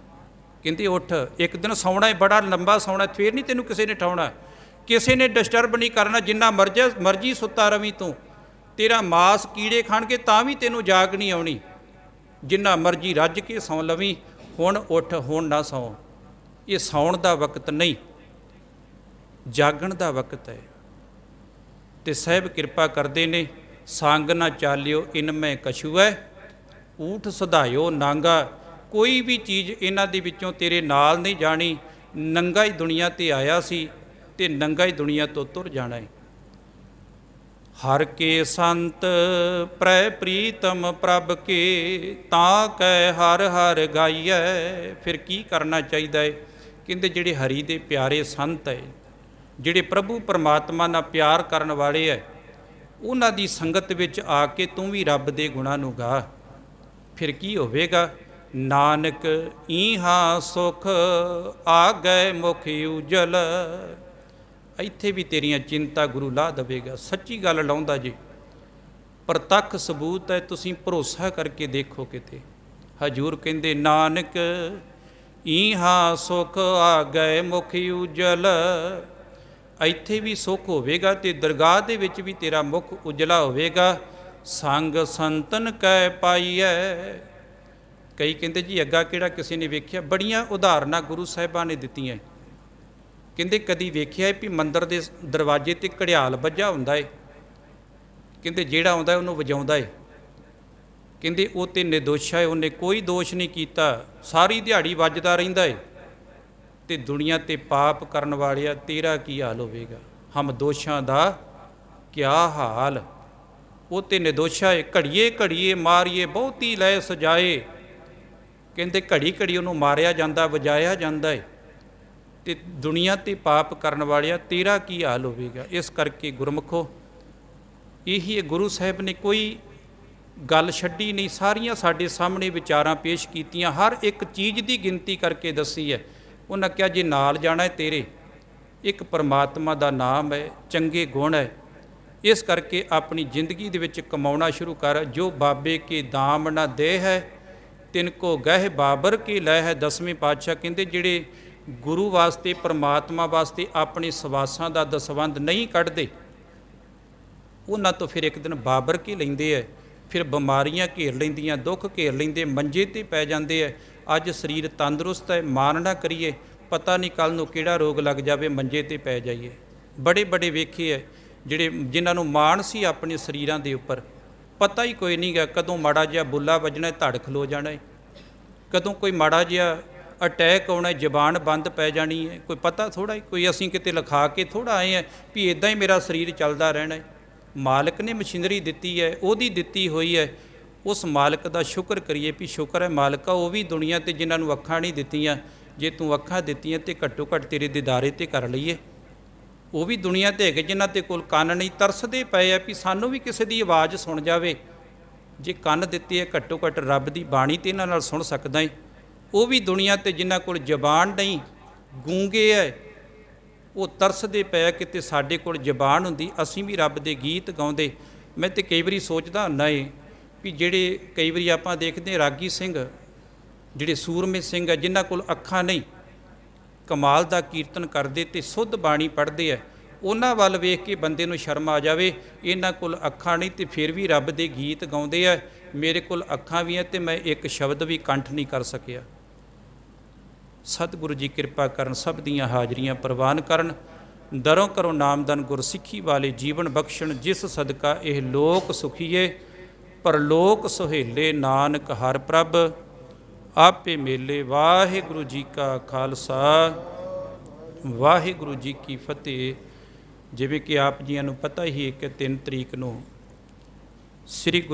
ਕਹਿੰਦੇ ਉੱਠ, ਇੱਕ ਦਿਨ ਸੌਣਾ ਏ, ਬੜਾ ਲੰਬਾ ਸੌਣਾ, ਫੇਰ ਨਹੀਂ ਤੈਨੂੰ ਕਿਸੇ ਨੇ ਠਾਉਣਾ, ਕਿਸੇ ਨੇ ਡਿਸਟਰਬ ਨਹੀਂ ਕਰਨਾ, ਜਿੰਨਾ ਮਰਜ਼ੀ ਸੁੱਤਾ ਰਵੀਂ ਤੂੰ, ਤੇਰਾ ਮਾਸ ਕੀੜੇ ਖਾਣਗੇ ਤਾਂ ਵੀ ਤੈਨੂੰ ਜਾਗ ਨਹੀਂ ਆਉਣੀ, ਜਿੰਨਾ ਮਰਜ਼ੀ ਰੱਜ ਕੇ ਸੌਂ ਲਵੀਂ। ਹੁਣ ਉੱਠ, ਹੁਣ ਨਾ ਸੌਂ। ਇਹ ਸੌਣ ਦਾ ਵਕਤ ਨਹੀਂ, ਜਾਗਣ ਦਾ ਵਕਤ ਹੈ। ਤੇ ਸਾਹਿਬ ਕਿਰਪਾ ਕਰਦੇ ਨੇ, ਸੰਗ ਨਾ ਚਾਲਿਓ ਇਨ ਮੈਂ ਕਛੂ ਹੈ, ਊਠ ਸਧਾਇਓ ਨਾਂਗਾ। ਕੋਈ ਵੀ ਚੀਜ਼ ਇਹਨਾਂ ਦੇ ਵਿੱਚੋਂ ਤੇਰੇ ਨਾਲ ਨਹੀਂ ਜਾਣੀ। ਨੰਗਾ ਹੀ ਦੁਨੀਆ ਤੇ ਆਇਆ ਸੀ ਤੇ ਨੰਗਾ ਹੀ ਦੁਨੀਆ ਤੋਂ ਤੁਰ ਜਾਣਾ ਹੈ। ਹਰ ਕੇ ਸੰਤ ਪ੍ਰੈ ਪ੍ਰੀਤਮ ਪ੍ਰਭ ਕੇ, ਤਾਂ ਕੈ ਹਰ ਹਰ ਗਾਈਐ। ਫਿਰ ਕੀ ਕਰਨਾ ਚਾਹੀਦਾ ਹੈ? ਕਹਿੰਦੇ ਜਿਹੜੇ ਹਰੀ ਦੇ ਪਿਆਰੇ ਸੰਤ ਹੈ, ਜਿਹੜੇ ਪ੍ਰਭੂ ਪਰਮਾਤਮਾ ਨਾਲ ਪਿਆਰ ਕਰਨ ਵਾਲੇ ਹੈ, ਉਹਨਾਂ ਦੀ ਸੰਗਤ ਵਿੱਚ ਆ ਕੇ ਤੂੰ ਵੀ ਰੱਬ ਦੇ ਗੁਣਾਂ ਨੂੰ ਗਾ। ਫਿਰ ਕੀ ਹੋਵੇਗਾ? ਨਾਨਕ ਈਹਾ ਸੁਖ ਆ ਗਏ ਮੁਖ ਉਜਲ। ਇੱਥੇ ਵੀ ਤੇਰੀਆਂ ਚਿੰਤਾ ਗੁਰੂ ਲਾਹ ਦੇਵੇਗਾ। ਸੱਚੀ ਗੱਲ ਲਾਉਂਦਾ ਜੀ, ਪ੍ਰਤੱਖ ਸਬੂਤ ਹੈ, ਤੁਸੀਂ ਭਰੋਸਾ ਕਰਕੇ ਦੇਖੋ। ਕਿਤੇ ਹਜੂਰ ਕਹਿੰਦੇ ਨਾਨਕ ਈਹਾ ਸੁਖ ਆ ਗਏ ਮੁਖ ਉਜਲ। ਇੱਥੇ ਵੀ ਸੁੱਖ ਹੋਵੇਗਾ ਤੇ ਦਰਗਾਹ ਦੇ ਵਿੱਚ ਵੀ ਤੇਰਾ ਮੁਖ ਉਜਲਾ ਹੋਵੇਗਾ। ਸੰਗ ਸੰਤਨ ਕੈ ਪਾਈਐ। ਕਈ ਕਹਿੰਦੇ ਜੀ ਅੱਗਾ ਕਿਹੜਾ ਕਿਸੇ ਨੇ ਵੇਖਿਆ? ਬੜੀਆਂ ਉਦਾਹਰਨਾਂ ਗੁਰੂ ਸਾਹਿਬਾਂ ਨੇ ਦਿੱਤੀਆਂ। ਕਹਿੰਦੇ ਕਦੀ ਵੇਖਿਆ ਵੀ ਮੰਦਰ ਦੇ ਦਰਵਾਜ਼ੇ ਤੇ ਘੜਿਆਲ ਵੱਜਾ ਹੁੰਦਾ ਏ? ਕਹਿੰਦੇ ਜਿਹੜਾ ਆਉਂਦਾ ਉਹਨੂੰ ਵਜਾਉਂਦਾ ਏ। ਕਹਿੰਦੇ ਉਹ ਤੇ ਨਿਰਦੋਸ਼ ਹੈ, ਉਹਨੇ ਕੋਈ ਦੋਸ਼ ਨਹੀਂ ਕੀਤਾ, ਸਾਰੀ ਦਿਹਾੜੀ ਵੱਜਦਾ ਰਹਿੰਦਾ ਏ। ਤੇ ਦੁਨੀਆ ਤੇ ਪਾਪ ਕਰਨ ਵਾਲਿਆ ਤੇਰਾ ਕੀ ਹਾਲ ਹੋਵੇਗਾ? ਹਮ ਦੋਸ਼ਾਂ ਦਾ ਕਿਆ ਹਾਲ। ਉਹ ਤੇ ਨਿਰਦੋਸ਼ ਹੈ, ਘੜੀਏ ਘੜੀਏ ਮਾਰੀਏ ਬਹੁਤੀ ਲੈ ਸਜਾਏ। ਕਹਿੰਦੇ ਘੜੀ ਘੜੀ ਉਹਨੂੰ ਮਾਰਿਆ ਜਾਂਦਾ, ਵਜਾਇਆ ਜਾਂਦਾ ਏ। ਤੇ ਦੁਨੀਆ ਤੇ ਪਾਪ ਕਰਨ ਵਾਲਿਆ ਤੇਰਾ ਕੀ ਹਾਲ ਹੋਵੇਗਾ? ਇਸ ਕਰਕੇ ਗੁਰਮੁਖੋ, ਇਹੀ ਗੁਰੂ ਸਾਹਿਬ ਨੇ ਕੋਈ ਗੱਲ ਛੱਡੀ ਨਹੀਂ, ਸਾਰੀਆਂ ਸਾਡੇ ਸਾਹਮਣੇ ਵਿਚਾਰਾਂ ਪੇਸ਼ ਕੀਤੀਆਂ, ਹਰ ਇੱਕ ਚੀਜ਼ ਦੀ ਗਿਣਤੀ ਕਰਕੇ ਦੱਸੀ ਹੈ। ਉਹਨਾਂ ਕਿਹਾ ਜੇ ਨਾਲ ਜਾਣਾ ਹੈ ਤੇਰੇ, ਇੱਕ ਪਰਮਾਤਮਾ ਦਾ ਨਾਮ ਹੈ, ਚੰਗੇ ਗੁਣ ਹੈ, ਇਸ ਕਰਕੇ ਆਪਣੀ ਜ਼ਿੰਦਗੀ ਦੇ ਵਿੱਚ ਕਮਾਉਣਾ ਸ਼ੁਰੂ ਕਰ। ਜੋ ਬਾਬੇ ਕੇ ਦਾਮ ਨਾ ਦੇ ਹੈ, ਤਿਨ ਕੋ ਗਹਿ ਬਾਬਰ ਕੇ ਲੈ ਹੈ। 10ਵੇਂ ਪਾਤਸ਼ਾਹ ਕਹਿੰਦੇ ਜਿਹੜੇ ਗੁਰੂ ਵਾਸਤੇ, ਪਰਮਾਤਮਾ ਵਾਸਤੇ ਆਪਣੇ ਸਵਾਸਾਂ ਦਾ ਦਸਵੰਧ ਨਹੀਂ ਕੱਢਦੇ, ਉਹਨਾਂ ਤੋਂ ਫਿਰ ਇੱਕ ਦਿਨ ਬਾਬਰ ਕੇ ਲੈਂਦੇ ਹੈ। ਫਿਰ ਬਿਮਾਰੀਆਂ ਘੇਰ ਲੈਂਦੀਆਂ, ਦੁੱਖ ਘੇਰ ਲੈਂਦੇ, ਮੰਜੇ 'ਤੇ ਪੈ ਜਾਂਦੇ ਹੈ। ਅੱਜ ਸਰੀਰ ਤੰਦਰੁਸਤ ਹੈ, ਮਾਣ ਨਾ ਕਰੀਏ, ਪਤਾ ਨਹੀਂ ਕੱਲ੍ਹ ਨੂੰ ਕਿਹੜਾ ਰੋਗ ਲੱਗ ਜਾਵੇ, ਮੰਜੇ 'ਤੇ ਪੈ ਜਾਈਏ। ਬੜੇ ਬੜੇ ਵੇਖੇ ਹੈ ਜਿਨ੍ਹਾਂ ਨੂੰ ਮਾਣ ਸੀ ਆਪਣੇ ਸਰੀਰਾਂ ਦੇ ਉੱਪਰ, ਪਤਾ ਹੀ ਕੋਈ ਨਹੀਂ ਗਾ ਕਦੋਂ ਮਾੜਾ ਜਿਹਾ ਬੁੱਲਾ ਵੱਜਣਾ, ਧੜ ਖਲੋ ਜਾਣਾ ਹੈ, ਕਦੋਂ ਕੋਈ ਮਾੜਾ ਜਿਹਾ ਅਟੈਕ ਆਉਣਾ, ਜ਼ਬਾਨ ਬੰਦ ਪੈ ਜਾਣੀ ਹੈ, ਕੋਈ ਪਤਾ ਥੋੜ੍ਹਾ ਹੀ। ਕੋਈ ਅਸੀਂ ਕਿਤੇ ਲਿਖਾ ਕੇ ਥੋੜ੍ਹਾ ਆਏ ਹਾਂ ਵੀ ਇੱਦਾਂ ਹੀ ਮੇਰਾ ਸਰੀਰ ਚੱਲਦਾ ਰਹਿਣਾ ਹੈ। ਮਾਲਕ ਨੇ ਮਸ਼ੀਨਰੀ ਦਿੱਤੀ ਹੈ, ਉਹਦੀ ਦਿੱਤੀ ਹੋਈ ਹੈ। ਉਸ ਮਾਲਕ ਦਾ ਸ਼ੁਕਰ ਕਰੀਏ ਵੀ ਸ਼ੁਕਰ ਹੈ ਮਾਲਕਾ, ਉਹ ਵੀ ਦੁਨੀਆ 'ਤੇ ਜਿਨ੍ਹਾਂ ਨੂੰ ਅੱਖਾਂ ਨਹੀਂ ਦਿੱਤੀਆਂ, ਜੇ ਤੂੰ ਅੱਖਾਂ ਦਿੱਤੀਆਂ ਤੇ ਘੱਟੋ ਘੱਟ ਤੇਰੇ ਦੀਦਾਰੇ 'ਤੇ ਕਰ ਲਈਏ। ਉਹ ਵੀ ਦੁਨੀਆ 'ਤੇ ਹੈਗੇ ਜਿਨ੍ਹਾਂ 'ਤੇ ਕੋਲ ਕੰਨ ਨਹੀਂ, ਤਰਸਦੇ ਪਏ ਆ ਵੀ ਸਾਨੂੰ ਵੀ ਕਿਸੇ ਦੀ ਆਵਾਜ਼ ਸੁਣ ਜਾਵੇ। ਜੇ ਕੰਨ ਦਿੱਤੇ ਹੈ, ਘੱਟੋ ਘੱਟ ਰੱਬ ਦੀ ਬਾਣੀ ਤੇ ਇਹਨਾਂ ਨਾਲ ਸੁਣ ਸਕਦਾ ਹੈ। ਉਹ ਵੀ ਦੁਨੀਆ 'ਤੇ ਜਿਨ੍ਹਾਂ ਕੋਲ ਜ਼ਬਾਨ ਨਹੀਂ, ਗੂੰਗੇ ਹੈ, ਉਹ ਤਰਸਦੇ ਪਏ ਕਿਤੇ ਸਾਡੇ ਕੋਲ ਜ਼ਬਾਨ ਹੁੰਦੀ, ਅਸੀਂ ਵੀ ਰੱਬ ਦੇ ਗੀਤ ਗਾਉਂਦੇ। ਮੈਂ ਤਾਂ ਕਈ ਵਾਰੀ ਸੋਚਦਾ ਹੁੰਦਾ ਏ ਵੀ ਜਿਹੜੇ ਕਈ ਵਾਰੀ ਆਪਾਂ ਦੇਖਦੇ ਰਾਗੀ ਸਿੰਘ, ਜਿਹੜੇ ਸੂਰਮੇ ਸਿੰਘ ਹੈ, ਜਿਨ੍ਹਾਂ ਕੋਲ ਅੱਖਾਂ ਨਹੀਂ, ਕਮਾਲ ਦਾ ਕੀਰਤਨ ਕਰਦੇ ਤੇ ਸੁੱਧ ਬਾਣੀ ਪੜ੍ਹਦੇ ਹੈ, ਉਹਨਾਂ ਵੱਲ ਵੇਖ ਕੇ ਬੰਦੇ ਨੂੰ ਸ਼ਰਮ ਆ ਜਾਵੇ। ਇਹਨਾਂ ਕੋਲ ਅੱਖਾਂ ਨਹੀਂ ਤੇ ਫਿਰ ਵੀ ਰੱਬ ਦੇ ਗੀਤ ਗਾਉਂਦੇ ਆ। ਮੇਰੇ ਕੋਲ ਅੱਖਾਂ ਵੀ ਹੈ ਤੇ ਮੈਂ ਇੱਕ ਸ਼ਬਦ ਵੀ ਕੰਠ ਨਹੀਂ ਕਰ ਸਕਿਆ। ਸਤਿਗੁਰੂ ਜੀ ਕਿਰਪਾ ਕਰਨ, ਸਭ ਦੀਆਂ ਹਾਜ਼ਰੀਆਂ ਪ੍ਰਵਾਨ ਕਰਨ, ਦਰੋਂ ਕਰੋ ਨਾਮਦਾਨ ਗੁਰਸਿੱਖੀ ਵਾਲੇ ਜੀਵਨ ਬਖਸ਼ਣ, ਜਿਸ ਸਦਕਾ ਇਹ ਲੋਕ ਸੁਖੀਏ ਪਰਲੋਕ ਸੁਹੇਲੇ। ਨਾਨਕ ਹਰ ਪ੍ਰਭ ਆਪੇ ਮੇਲੇ। ਵਾਹਿਗੁਰੂ ਜੀ ਕਾ ਖਾਲਸਾ, ਵਾਹਿਗੁਰੂ ਜੀ ਕੀ ਫਤਿਹ। ਜਿਵੇਂ ਕਿ ਆਪ ਜੀਆਂ ਨੂੰ ਪਤਾ ਹੀ ਹੈ ਕਿ 3 ਤਰੀਕ ਨੂੰ ਸ੍ਰੀ ਗੁਰੂ